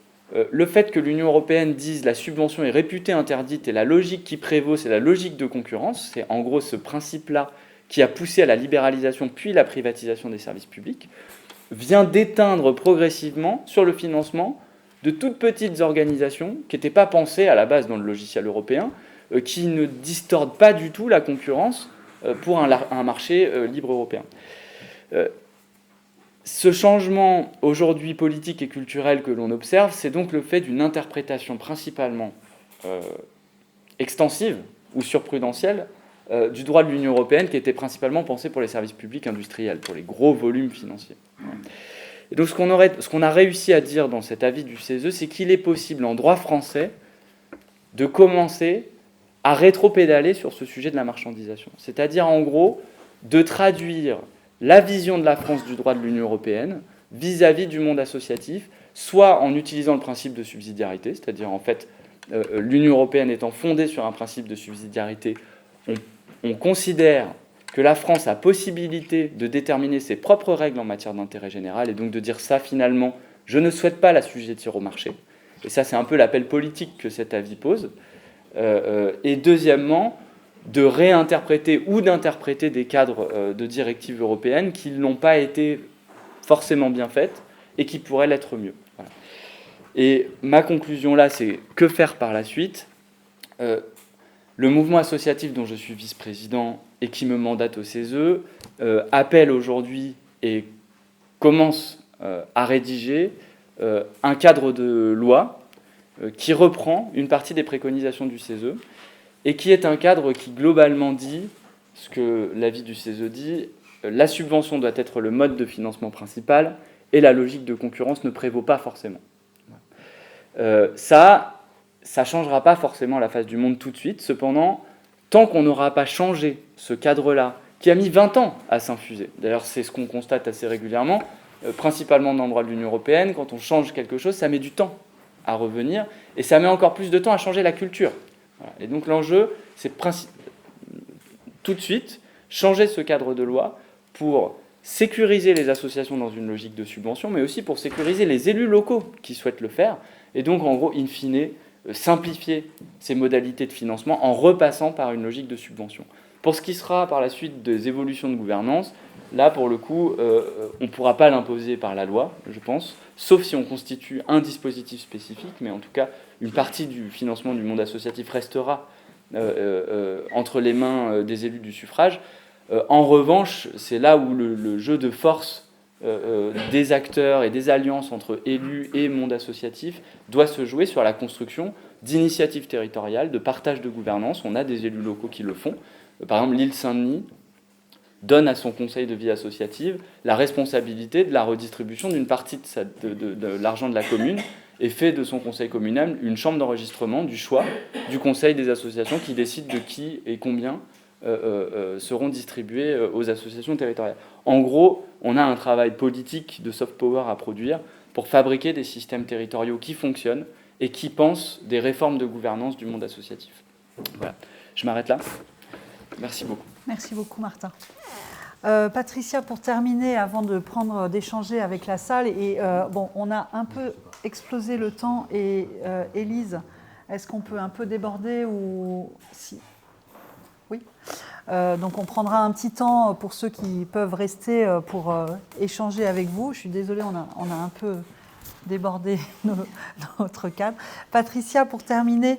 le fait que l'Union européenne dise la subvention est réputée interdite et la logique qui prévaut, c'est la logique de concurrence, c'est en gros ce principe-là qui a poussé à la libéralisation puis la privatisation des services publics, vient d'éteindre progressivement sur le financement de toutes petites organisations qui n'étaient pas pensées à la base dans le logiciel européen, qui ne distordent pas du tout la concurrence pour un marché libre européen. Ce changement aujourd'hui politique et culturel que l'on observe, c'est donc le fait d'une interprétation principalement extensive ou surprudentielle du droit de l'Union européenne qui était principalement pensé pour les services publics industriels, pour les gros volumes financiers. Et donc ce qu'on a réussi à dire dans cet avis du CESE, c'est qu'il est possible en droit français de commencer à rétropédaler sur ce sujet de la marchandisation. C'est-à-dire en gros de traduire la vision de la France du droit de l'Union européenne vis-à-vis du monde associatif, soit en utilisant le principe de subsidiarité, c'est-à-dire en fait l'Union européenne étant fondée sur un principe de subsidiarité, on considère que la France a possibilité de déterminer ses propres règles en matière d'intérêt général et donc de dire ça finalement, je ne souhaite pas l'assujettir au marché. Et ça c'est un peu l'appel politique que cet avis pose. Et deuxièmement, de réinterpréter ou d'interpréter des cadres de directives européennes qui n'ont pas été forcément bien faites et qui pourraient l'être mieux. Voilà. Et ma conclusion là, c'est que faire par la suite ? Le mouvement associatif dont je suis vice-président et qui me mandate au CESE appelle aujourd'hui et commence à rédiger un cadre de loi qui reprend une partie des préconisations du CESE et qui est un cadre qui globalement dit ce que l'avis du CESE dit, la subvention doit être le mode de financement principal et la logique de concurrence ne prévaut pas forcément. Ça ne changera pas forcément la face du monde tout de suite. Cependant, tant qu'on n'aura pas changé ce cadre-là, qui a mis 20 ans à s'infuser, d'ailleurs c'est ce qu'on constate assez régulièrement, principalement dans le droit de l'Union européenne, quand on change quelque chose, ça met du temps à revenir, et ça met encore plus de temps à changer la culture. Voilà. Et donc l'enjeu, c'est tout de suite changer ce cadre de loi pour sécuriser les associations dans une logique de subvention, mais aussi pour sécuriser les élus locaux qui souhaitent le faire, et donc en gros, in fine, simplifier ces modalités de financement en repassant par une logique de subvention. Pour ce qui sera par la suite des évolutions de gouvernance, là pour le coup, on ne pourra pas l'imposer par la loi, je pense, sauf si on constitue un dispositif spécifique, mais en tout cas, une partie du financement du monde associatif restera entre les mains des élus du suffrage. En revanche, c'est là où le jeu de force des acteurs et des alliances entre élus et monde associatif doit se jouer sur la construction d'initiatives territoriales, de partage de gouvernance. On a des élus locaux qui le font. Par exemple, l'île Saint-Denis donne à son conseil de vie associative la responsabilité de la redistribution d'une partie de l'argent de la commune et fait de son conseil communal une chambre d'enregistrement du choix du conseil des associations qui décide de qui et combien seront distribués aux associations territoriales. En gros, on a un travail politique de soft power à produire pour fabriquer des systèmes territoriaux qui fonctionnent et qui pensent des réformes de gouvernance du monde associatif. Voilà, je m'arrête là. Merci beaucoup. Merci beaucoup, Martin. Patricia, pour terminer, avant d'échanger avec la salle, et bon, on a un peu explosé le temps, et Élise, est-ce qu'on peut un peu déborder ou si? Oui. Donc on prendra un petit temps pour ceux qui peuvent rester pour échanger avec vous. Je suis désolée, on a un peu débordé notre cadre. Patricia, pour terminer,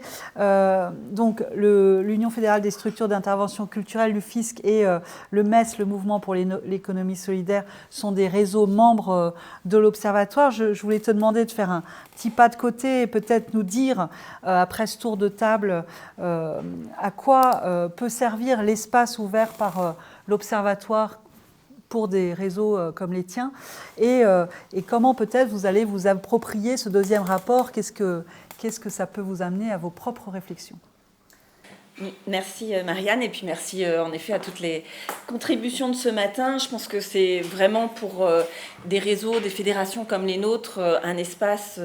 donc l'Union fédérale des structures d'intervention culturelle, le FISC et le MES, le Mouvement pour l'économie solidaire, sont des réseaux membres de l'Observatoire. Je voulais te demander de faire un petit pas de côté et peut-être nous dire, après ce tour de table, à quoi peut servir l'espace ouvert par l'Observatoire pour des réseaux comme les tiens, et comment peut-être vous allez vous approprier ce deuxième rapport, qu'est-ce que ça peut vous amener à vos propres réflexions. Merci Marianne, et puis merci en effet à toutes les contributions de ce matin. Je pense que c'est vraiment pour des réseaux, des fédérations comme les nôtres, un espace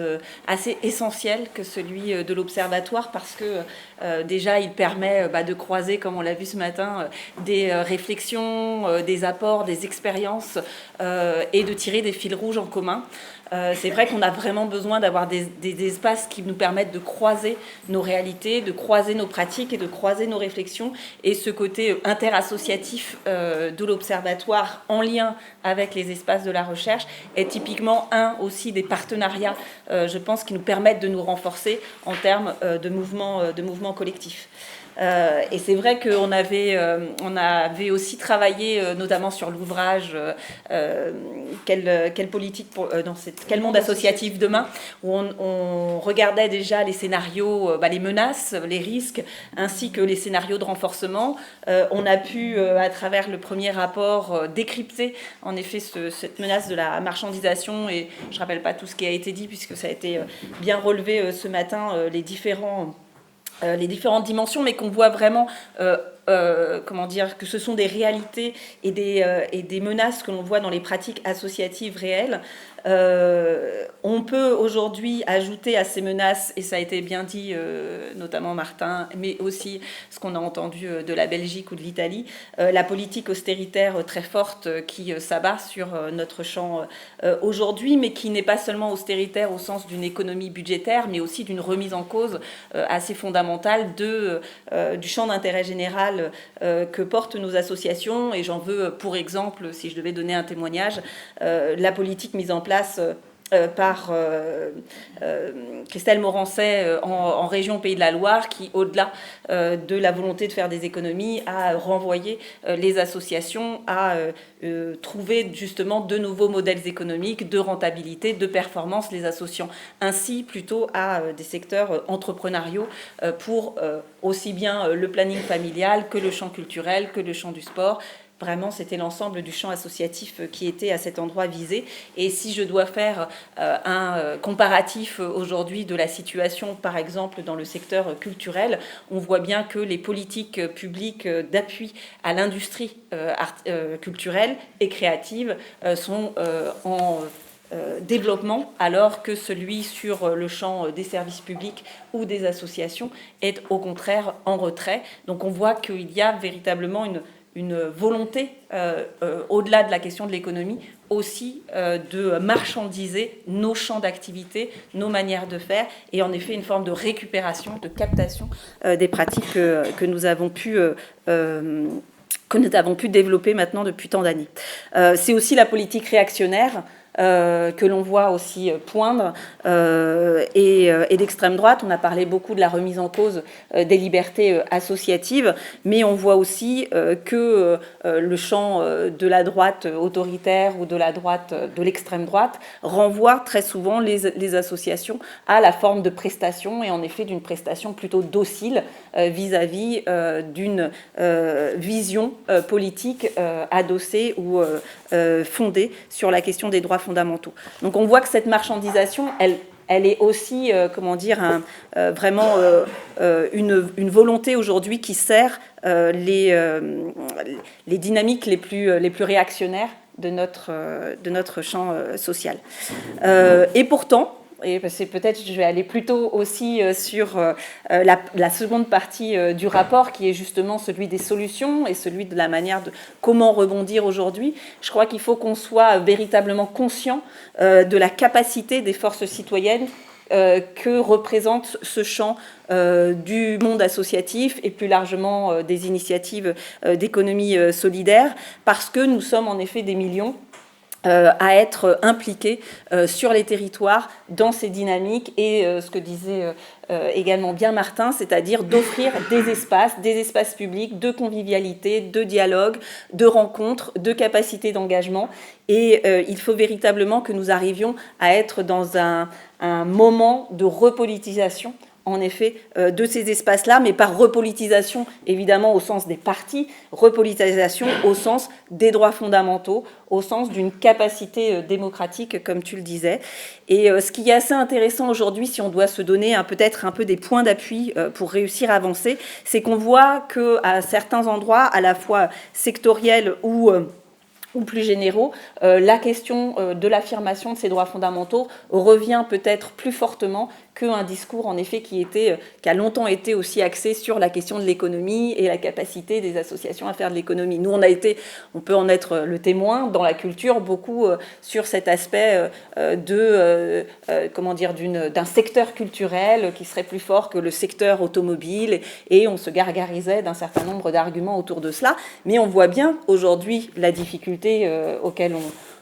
assez essentiel que celui de l'Observatoire, parce que déjà il permet de croiser, comme on l'a vu ce matin, des réflexions, des apports, des expériences, et de tirer des fils rouges en commun. C'est vrai qu'on a vraiment besoin d'avoir des espaces qui nous permettent de croiser nos réalités, de croiser nos pratiques et de croiser nos réflexions. Et ce côté interassociatif de l'Observatoire en lien avec les espaces de la recherche est typiquement un aussi des partenariats, je pense, qui nous permettent de nous renforcer en termes de mouvements collectifs. Et c'est vrai qu'on avait aussi travaillé notamment sur l'ouvrage quelle politique quel monde associatif demain, où on regardait déjà les scénarios, les menaces, les risques, ainsi que les scénarios de renforcement. On a pu, à travers le premier rapport, décrypter en effet cette menace de la marchandisation, et je ne rappelle pas tout ce qui a été dit puisque ça a été bien relevé ce matin, les différentes dimensions, mais qu'on voit vraiment que ce sont des réalités et des menaces que l'on voit dans les pratiques associatives réelles. On peut aujourd'hui ajouter à ces menaces, et ça a été bien dit, notamment Martin, mais aussi ce qu'on a entendu de la Belgique ou de l'Italie, la politique austéritaire très forte qui s'abat sur notre champ aujourd'hui, mais qui n'est pas seulement austéritaire au sens d'une économie budgétaire, mais aussi d'une remise en cause assez fondamentale du champ d'intérêt général que portent nos associations. Et j'en veux pour exemple, si je devais donner un témoignage, la politique mise en place par Christelle Morancet en région Pays de la Loire, qui, au-delà de la volonté de faire des économies, a renvoyé les associations à trouver justement de nouveaux modèles économiques, de rentabilité, de performance, les associant ainsi plutôt à des secteurs entrepreneuriaux pour aussi bien le planning familial que le champ culturel, que le champ du sport. Vraiment, c'était l'ensemble du champ associatif qui était à cet endroit visé. Et si je dois faire un comparatif aujourd'hui de la situation, par exemple, dans le secteur culturel, on voit bien que les politiques publiques d'appui à l'industrie culturelle et créative sont en développement, alors que celui sur le champ des services publics ou des associations est au contraire en retrait. Donc on voit qu'il y a véritablement une volonté, au-delà de la question de l'économie, aussi de marchandiser nos champs d'activité, nos manières de faire, et en effet une forme de récupération, de captation des pratiques que nous avons pu développer maintenant depuis tant d'années. C'est aussi la politique réactionnaire que l'on voit aussi poindre, et d'extrême droite. On a parlé beaucoup de la remise en cause des libertés associatives, mais on voit aussi que le champ de la droite autoritaire ou de la droite de l'extrême droite renvoie très souvent les associations à la forme de prestation, et en effet d'une prestation plutôt docile vis-à-vis d'une vision politique adossée ou fondée sur la question des droits fondamentaux. Donc on voit que cette marchandisation, elle est aussi, vraiment une volonté aujourd'hui qui sert les dynamiques les plus réactionnaires de notre champ social. Et pourtant, et c'est peut-être, je vais aller plutôt aussi sur la seconde partie du rapport, qui est justement celui des solutions et celui de la manière de comment rebondir aujourd'hui. Je crois qu'il faut qu'on soit véritablement conscient de la capacité des forces citoyennes que représente ce champ du monde associatif et plus largement des initiatives d'économie solidaire, parce que nous sommes en effet des millions à être impliqués sur les territoires dans ces dynamiques, et ce que disait également bien Martin, c'est-à-dire d'offrir des espaces publics de convivialité, de dialogue, de rencontres, de capacité d'engagement. Et il faut véritablement que nous arrivions à être dans un moment de repolitisation, en effet, de ces espaces-là, mais par repolitisation, évidemment, au sens des partis, repolitisation au sens des droits fondamentaux, au sens d'une capacité démocratique, comme tu le disais. Et ce qui est assez intéressant aujourd'hui, si on doit se donner peut-être un peu des points d'appui pour réussir à avancer, c'est qu'on voit qu'à certains endroits, à la fois sectoriels ou plus généraux, la question de l'affirmation de ces droits fondamentaux revient peut-être plus fortement qu'un discours, en effet, qui a longtemps été aussi axé sur la question de l'économie et la capacité des associations à faire de l'économie. Nous, on peut en être le témoin dans la culture, beaucoup sur cet aspect d'un secteur culturel qui serait plus fort que le secteur automobile, et on se gargarisait d'un certain nombre d'arguments autour de cela. Mais on voit bien aujourd'hui la difficulté auquel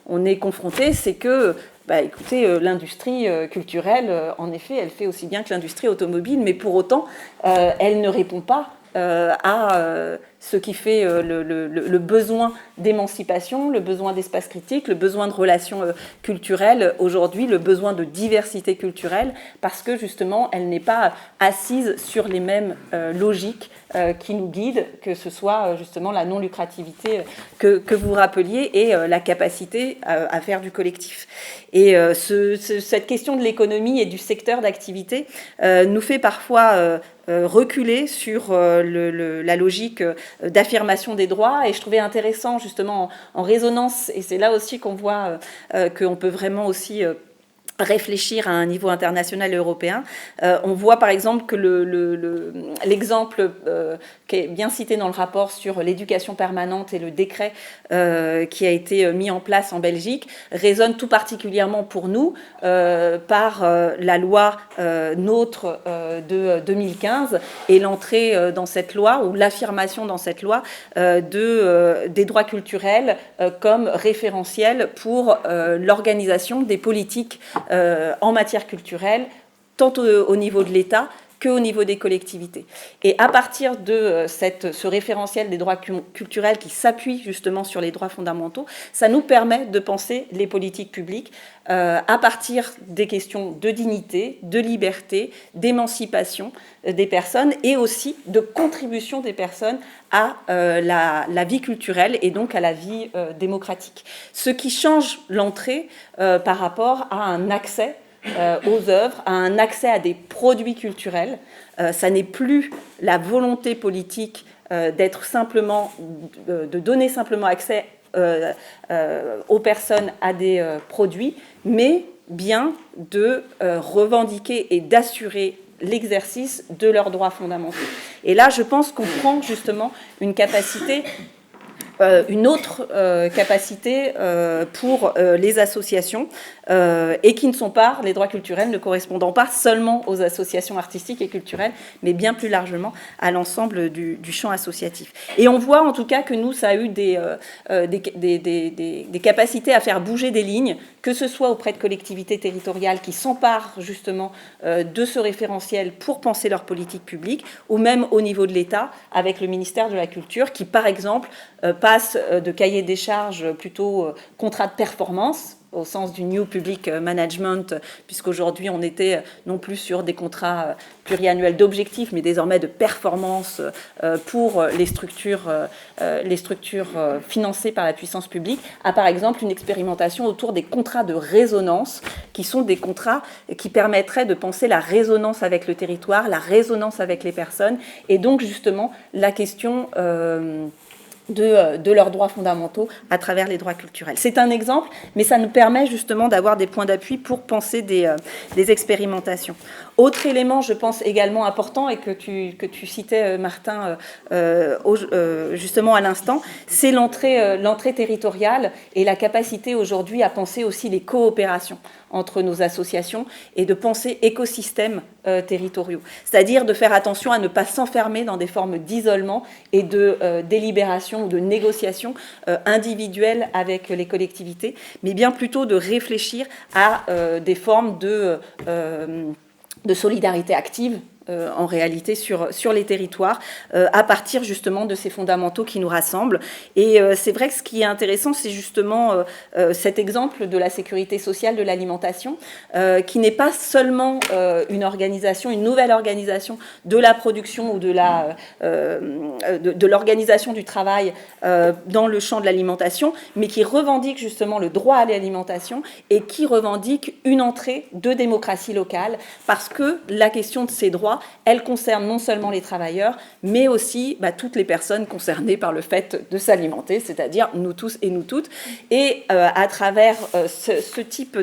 on est confronté, c'est que écoutez, l'industrie culturelle, en effet, elle fait aussi bien que l'industrie automobile, mais pour autant, elle ne répond pas à ce qui fait le besoin d'émancipation, le besoin d'espace critique, le besoin de relations culturelles aujourd'hui, le besoin de diversité culturelle, parce que justement, elle n'est pas assise sur les mêmes logiques qui nous guident, que ce soit justement la non-lucrativité que vous rappeliez et la capacité à faire du collectif. Et cette question de l'économie et du secteur d'activité nous fait parfois reculer sur la logique d'affirmation des droits, et je trouvais intéressant justement en résonance, et c'est là aussi qu'on voit qu'on peut vraiment aussi réfléchir à un niveau international et européen. On voit par exemple que l'exemple qui est bien cité dans le rapport sur l'éducation permanente et le décret qui a été mis en place en Belgique résonne tout particulièrement pour nous par la loi NOTRe de 2015 et l'entrée dans cette loi ou l'affirmation dans cette loi des droits culturels comme référentiel pour l'organisation des politiques en matière culturelle, tant au niveau de l'État qu'au niveau des collectivités. Et à partir de ce référentiel des droits culturels qui s'appuie justement sur les droits fondamentaux, ça nous permet de penser les politiques publiques à partir des questions de dignité, de liberté, d'émancipation des personnes et aussi de contribution des personnes à la vie culturelle et donc à la vie démocratique. Ce qui change l'entrée par rapport à un accès aux œuvres, à un accès à des produits culturels. Ça n'est plus la volonté politique d'être simplement, de donner simplement accès aux personnes à des produits, mais bien de revendiquer et d'assurer l'exercice de leurs droits fondamentaux. Et là, je pense qu'on prend justement une capacité une autre capacité pour les associations et qui ne sont pas, les droits culturels ne correspondant pas seulement aux associations artistiques et culturelles, mais bien plus largement à l'ensemble du champ associatif. Et on voit en tout cas que nous, ça a eu des capacités à faire bouger des lignes, que ce soit auprès de collectivités territoriales qui s'emparent justement de ce référentiel pour penser leur politique publique, ou même au niveau de l'État, avec le ministère de la Culture, qui par exemple passe de cahier des charges plutôt contrat de performance, au sens du New Public Management, puisqu'aujourd'hui on était non plus sur des contrats pluriannuels d'objectifs, mais désormais de performance pour les structures financées par la puissance publique, à par exemple une expérimentation autour des contrats de résonance, qui sont des contrats qui permettraient de penser la résonance avec le territoire, la résonance avec les personnes, et donc justement la question de leurs droits fondamentaux à travers les droits culturels. C'est un exemple, mais ça nous permet justement d'avoir des points d'appui pour penser des expérimentations. Autre élément, je pense, également important et que tu citais, Martin, justement à l'instant, c'est l'entrée territoriale et la capacité aujourd'hui à penser aussi les coopérations entre nos associations et de penser écosystèmes territoriaux. C'est-à-dire de faire attention à ne pas s'enfermer dans des formes d'isolement et de délibération ou de négociation individuelle avec les collectivités, mais bien plutôt de réfléchir à des formes de solidarité active en réalité sur les territoires, à partir justement de ces fondamentaux qui nous rassemblent. Et c'est vrai que ce qui est intéressant, c'est justement cet exemple de la sécurité sociale de l'alimentation, qui n'est pas seulement une organisation, une nouvelle organisation de la production ou de l'organisation du travail dans le champ de l'alimentation, mais qui revendique justement le droit à l'alimentation et qui revendique une entrée de démocratie locale, parce que la question de ces droits, elle concerne non seulement les travailleurs, mais aussi toutes les personnes concernées par le fait de s'alimenter, c'est-à-dire nous tous et nous toutes. Et à travers ce type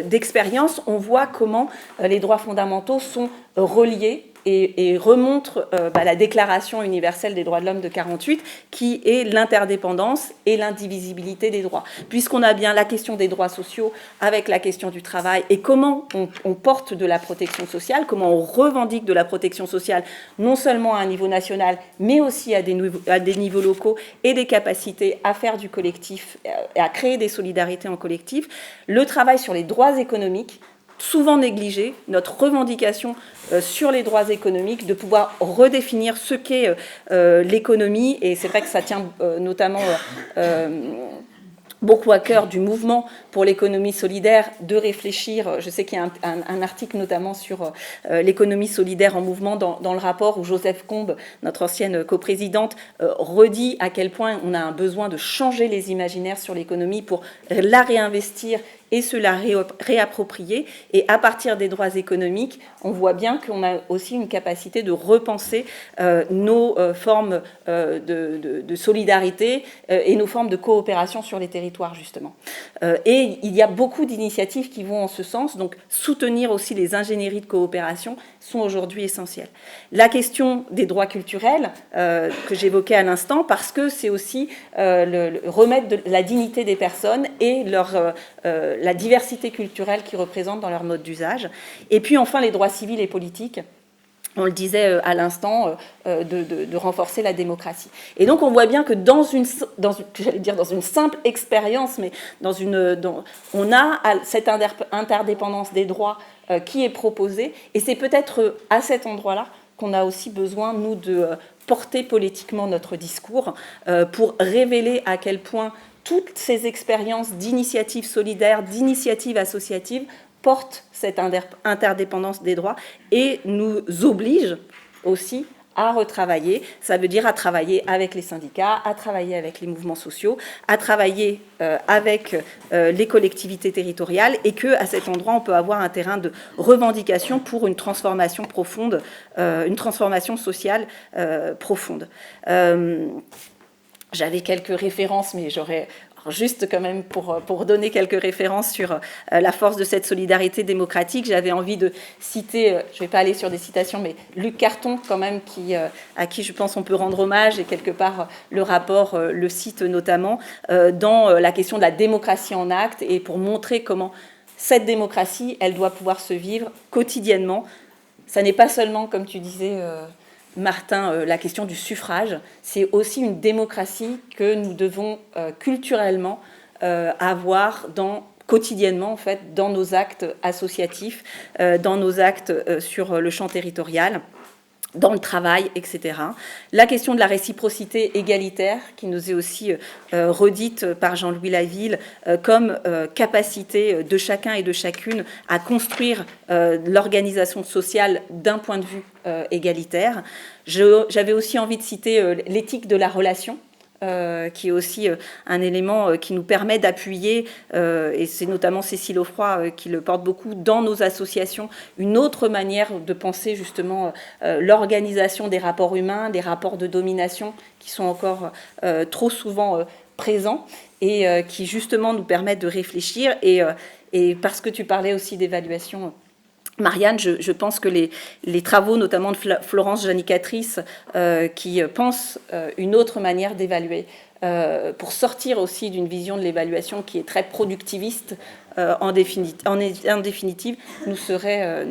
d'expérience, on voit comment les droits fondamentaux sont reliés et remontre la Déclaration universelle des droits de l'homme de 1948, qui est l'interdépendance et l'indivisibilité des droits. Puisqu'on a bien la question des droits sociaux avec la question du travail et comment on porte de la protection sociale, comment on revendique de la protection sociale, non seulement à un niveau national, mais aussi à des niveaux locaux et des capacités à faire du collectif, à créer des solidarités en collectif. Le travail sur les droits économiques, souvent négligé, notre revendication sur les droits économiques, de pouvoir redéfinir ce qu'est l'économie, et c'est vrai que ça tient notamment beaucoup à cœur du mouvement pour l'économie solidaire, de réfléchir. Je sais qu'il y a un article notamment sur l'économie solidaire en mouvement dans le rapport où Joseph Combe, notre ancienne coprésidente, redit à quel point on a un besoin de changer les imaginaires sur l'économie pour la réinvestir et se la réapproprier. Et à partir des droits économiques, on voit bien qu'on a aussi une capacité de repenser nos formes de solidarité et nos formes de coopération sur les territoires, justement. Et il y a beaucoup d'initiatives qui vont en ce sens, donc soutenir aussi les ingénieries de coopération sont aujourd'hui essentielles. La question des droits culturels, que j'évoquais à l'instant, parce que c'est aussi remettre de la dignité des personnes et la diversité culturelle qu'ils représentent dans leur mode d'usage. Et puis enfin, les droits civils et politiques. On le disait à l'instant, de renforcer la démocratie. Et donc on voit bien que dans une simple expérience, mais on a cette interdépendance des droits qui est proposée, et c'est peut-être à cet endroit-là qu'on a aussi besoin, nous, de porter politiquement notre discours pour révéler à quel point toutes ces expériences d'initiatives solidaires, d'initiatives associatives portent cette interdépendance des droits et nous obligent aussi à retravailler. Ça veut dire à travailler avec les syndicats, à travailler avec les mouvements sociaux, à travailler avec les collectivités territoriales, et qu'à cet endroit, on peut avoir un terrain de revendication pour une transformation profonde, une transformation sociale profonde. J'avais quelques références, mais j'aurais... Juste quand même pour donner quelques références sur la force de cette solidarité démocratique, j'avais envie de citer, je ne vais pas aller sur des citations, mais Luc Carton quand même, à qui je pense on peut rendre hommage, et quelque part le rapport le cite notamment, dans la question de la démocratie en acte, et pour montrer comment cette démocratie, elle doit pouvoir se vivre quotidiennement. Ça n'est pas seulement, comme tu disais, Martin, la question du suffrage, c'est aussi une démocratie que nous devons culturellement avoir quotidiennement, en fait, dans nos actes associatifs, dans nos actes sur le champ territorial, dans le travail, etc. La question de la réciprocité égalitaire, qui nous est aussi redite par Jean-Louis Laville, comme capacité de chacun et de chacune à construire l'organisation sociale d'un point de vue égalitaire. J'avais aussi envie de citer l'éthique de la relation, qui est aussi un élément qui nous permet d'appuyer, et c'est notamment Cécile Offroy qui le porte beaucoup dans nos associations, une autre manière de penser justement l'organisation des rapports humains, des rapports de domination qui sont encore trop souvent présents, et qui justement nous permettent de réfléchir. Et parce que tu parlais aussi d'évaluation, Marianne, je pense que les travaux, notamment de Florence Janicatrice, qui pense une autre manière d'évaluer, pour sortir aussi d'une vision de l'évaluation qui est très productiviste, en définitive, nous serait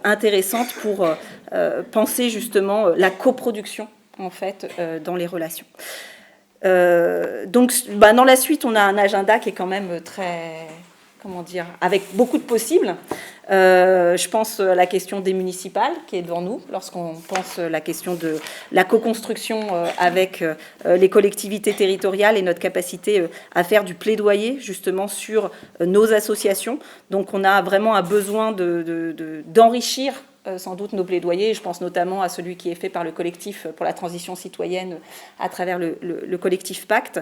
intéressante pour penser justement la coproduction, en fait, dans les relations. Donc, dans la suite, on a un agenda qui est quand même très... comment dire, avec beaucoup de possibles. Je pense à la question des municipales qui est devant nous, lorsqu'on pense à la question de la co-construction avec les collectivités territoriales et notre capacité à faire du plaidoyer justement sur nos associations. Donc on a vraiment un besoin d'enrichir sans doute nos plaidoyers. Je pense notamment à celui qui est fait par le collectif pour la transition citoyenne à travers le collectif Pacte,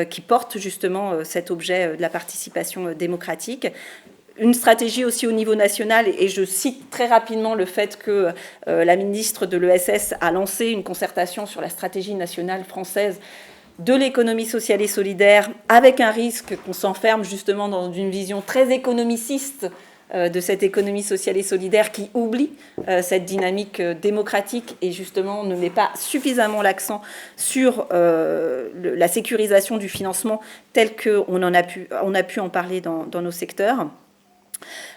qui porte justement cet objet de la participation démocratique. Une stratégie aussi au niveau national, et je cite très rapidement le fait que la ministre de l'ESS a lancé une concertation sur la stratégie nationale française de l'économie sociale et solidaire, avec un risque qu'on s'enferme justement dans une vision très économiciste de cette économie sociale et solidaire qui oublie cette dynamique démocratique et justement ne met pas suffisamment l'accent sur la sécurisation du financement tel qu'on a pu en parler dans nos secteurs.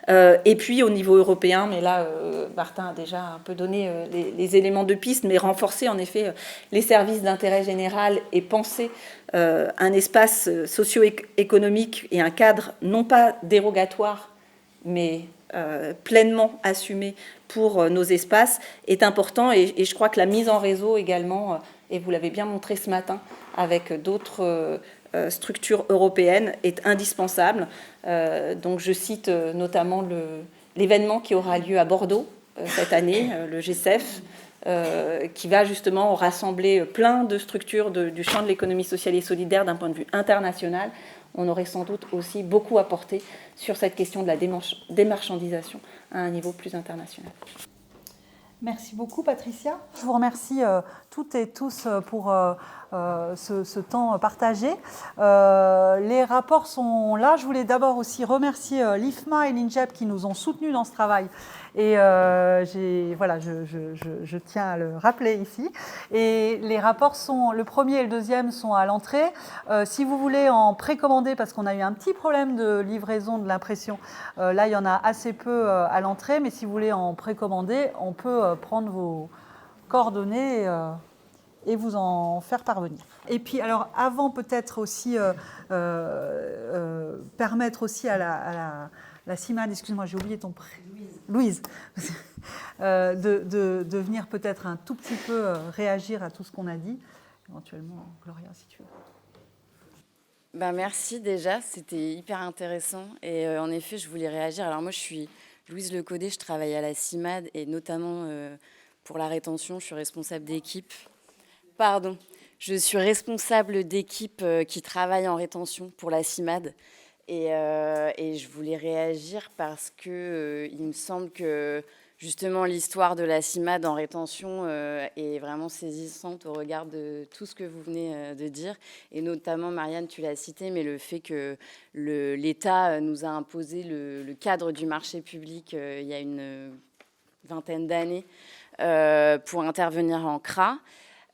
Et puis au niveau européen, mais là Martin a déjà un peu donné les éléments de piste, mais renforcer en effet les services d'intérêt général et penser un espace socio-économique et un cadre non pas dérogatoire, mais pleinement assumé pour nos espaces est important, et je crois que la mise en réseau également, et vous l'avez bien montré ce matin avec d'autres structures européennes, est indispensable. Donc je cite notamment l'événement qui aura lieu à Bordeaux cette année, le GCEF, qui va justement rassembler plein de structures du champ de l'économie sociale et solidaire d'un point de vue international. On aurait sans doute aussi beaucoup apporté sur cette question de la démarchandisation à un niveau plus international. Merci beaucoup, Patricia. Je vous remercie toutes et tous pour ce temps partagé. Les rapports sont là. Je voulais d'abord aussi remercier l'IFMA et l'INJEP qui nous ont soutenus dans ce travail. Et voilà, je tiens à le rappeler ici. Et les rapports le premier et le deuxième sont à l'entrée. Si vous voulez en précommander, parce qu'on a eu un petit problème de livraison de l'impression, là il y en a assez peu à l'entrée, mais si vous voulez en précommander, on peut prendre vos coordonnées et vous en faire parvenir. Et puis, alors, avant peut-être aussi permettre aussi à la CIMAD, excuse-moi, j'ai oublié ton prénom. Louise, de venir peut-être un tout petit peu réagir à tout ce qu'on a dit. Éventuellement, Gloria, si tu veux. Merci déjà, c'était hyper intéressant. Et en effet, je voulais réagir. Alors moi, je suis Louise Lecaudet, je travaille à la CIMAD et notamment pour la rétention, je suis responsable d'équipe. Pardon, je suis responsable d'équipe qui travaille en rétention pour la CIMAD. Et je voulais réagir parce que il me semble que justement l'histoire de la CIMAD en rétention est vraiment saisissante au regard de tout ce que vous venez de dire. Et notamment, Marianne, tu l'as cité, mais le fait que l'État nous a imposé le cadre du marché public il y a une vingtaine d'années pour intervenir en CRA.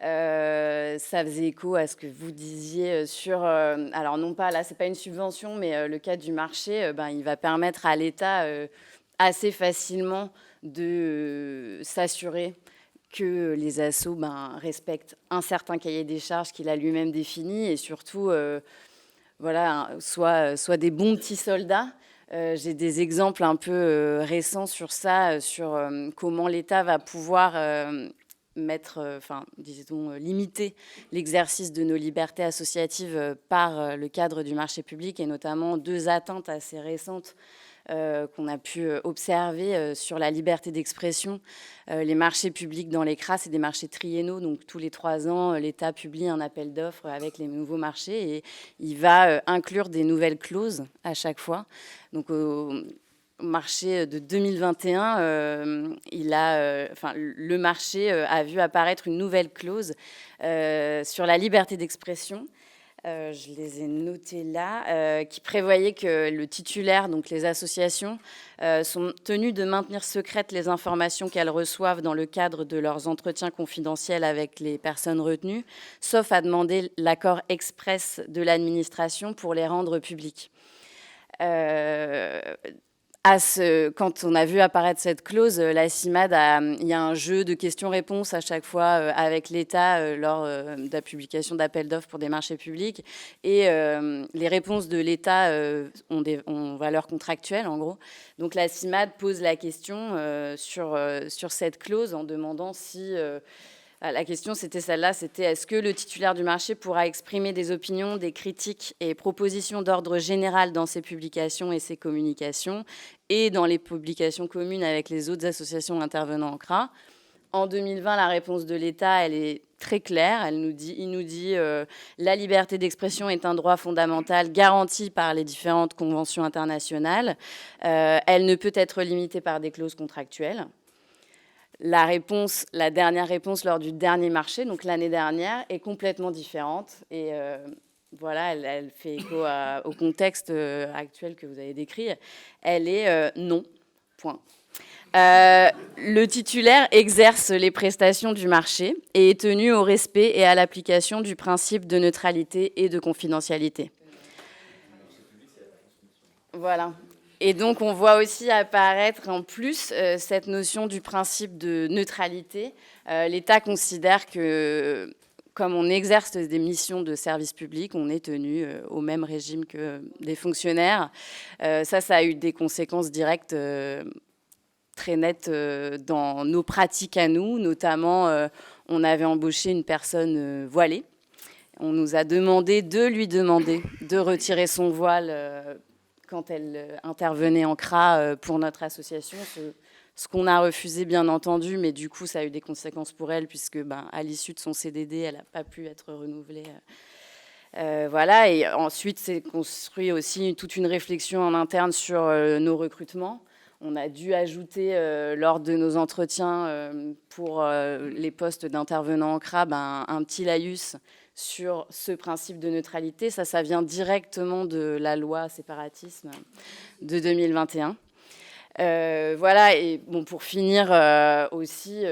Ça faisait écho à ce que vous disiez sur... alors non pas, là, c'est pas une subvention, mais le cadre du marché, il va permettre à l'État assez facilement de s'assurer que les assos respectent un certain cahier des charges qu'il a lui-même défini et surtout, voilà, soit des bons petits soldats. J'ai des exemples un peu récents sur ça, sur comment l'État va pouvoir... limiter l'exercice de nos libertés associatives par le cadre du marché public et notamment 2 atteintes assez récentes qu'on a pu observer sur la liberté d'expression. Les marchés publics dans les CRA, c'est des marchés triennaux, donc tous les 3 ans, l'État publie un appel d'offres avec les nouveaux marchés et il va inclure des nouvelles clauses à chaque fois. Donc, marché de 2021, le marché a vu apparaître une nouvelle clause sur la liberté d'expression. Je les ai notées là, qui prévoyait que le titulaire, donc les associations, sont tenues de maintenir secrètes les informations qu'elles reçoivent dans le cadre de leurs entretiens confidentiels avec les personnes retenues, sauf à demander l'accord express de l'administration pour les rendre publiques. Quand on a vu apparaître cette clause, la CIMAD, il y a un jeu de questions-réponses à chaque fois avec l'État lors de la publication d'appels d'offres pour des marchés publics. Et les réponses de l'État ont valeur contractuelle, en gros. Donc la CIMAD pose la question sur cette clause en demandant si... la question, c'était celle-là, c'était est-ce que le titulaire du marché pourra exprimer des opinions, des critiques et propositions d'ordre général dans ses publications et ses communications et dans les publications communes avec les autres associations intervenant en CRA. En 2020, la réponse de l'État, elle est très claire. Il nous dit la liberté d'expression est un droit fondamental garanti par les différentes conventions internationales. Elle ne peut être limitée par des clauses contractuelles. La dernière réponse lors du dernier marché, donc l'année dernière, est complètement différente. Et voilà, elle fait écho au contexte actuel que vous avez décrit. Elle est non, point. Le titulaire exerce les prestations du marché et est tenu au respect et à l'application du principe de neutralité et de confidentialité. Voilà. Et donc, on voit aussi apparaître en plus cette notion du principe de neutralité. L'État considère que, comme on exerce des missions de service public, on est tenu au même régime que des fonctionnaires. Ça a eu des conséquences directes très nettes dans nos pratiques à nous. Notamment, on avait embauché une personne voilée. On nous a demandé de retirer son voile quand elle intervenait en CRA pour notre association, ce qu'on a refusé, bien entendu, mais du coup, ça a eu des conséquences pour elle, puisque à l'issue de son CDD, elle n'a pas pu être renouvelée. Voilà, et ensuite, c'est construit aussi toute une réflexion en interne sur nos recrutements. On a dû ajouter, lors de nos entretiens pour les postes d'intervenants en CRA, un petit laïus sur ce principe de neutralité. Ça vient directement de la loi séparatisme de 2021. Voilà, et bon, pour finir aussi,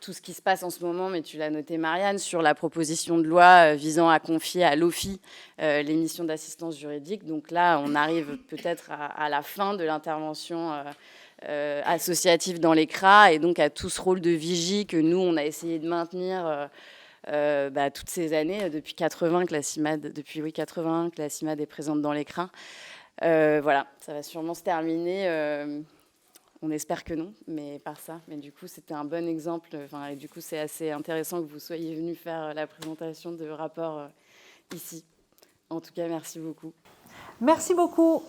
tout ce qui se passe en ce moment, mais tu l'as noté, Marianne, sur la proposition de loi visant à confier à l'OFII les missions d'assistance juridique. Donc là, on arrive peut-être à la fin de l'intervention associative dans les CRA, et donc à tout ce rôle de vigie que nous, on a essayé de maintenir toutes ces années, depuis 80 que la CIMAD, depuis 81 que la CIMAD est présente dans les CRA. Voilà, ça va sûrement se terminer. On espère que non, mais par ça. Mais du coup, c'était un bon exemple. Et du coup, c'est assez intéressant que vous soyez venus faire la présentation de rapport ici. En tout cas, merci beaucoup. Merci beaucoup.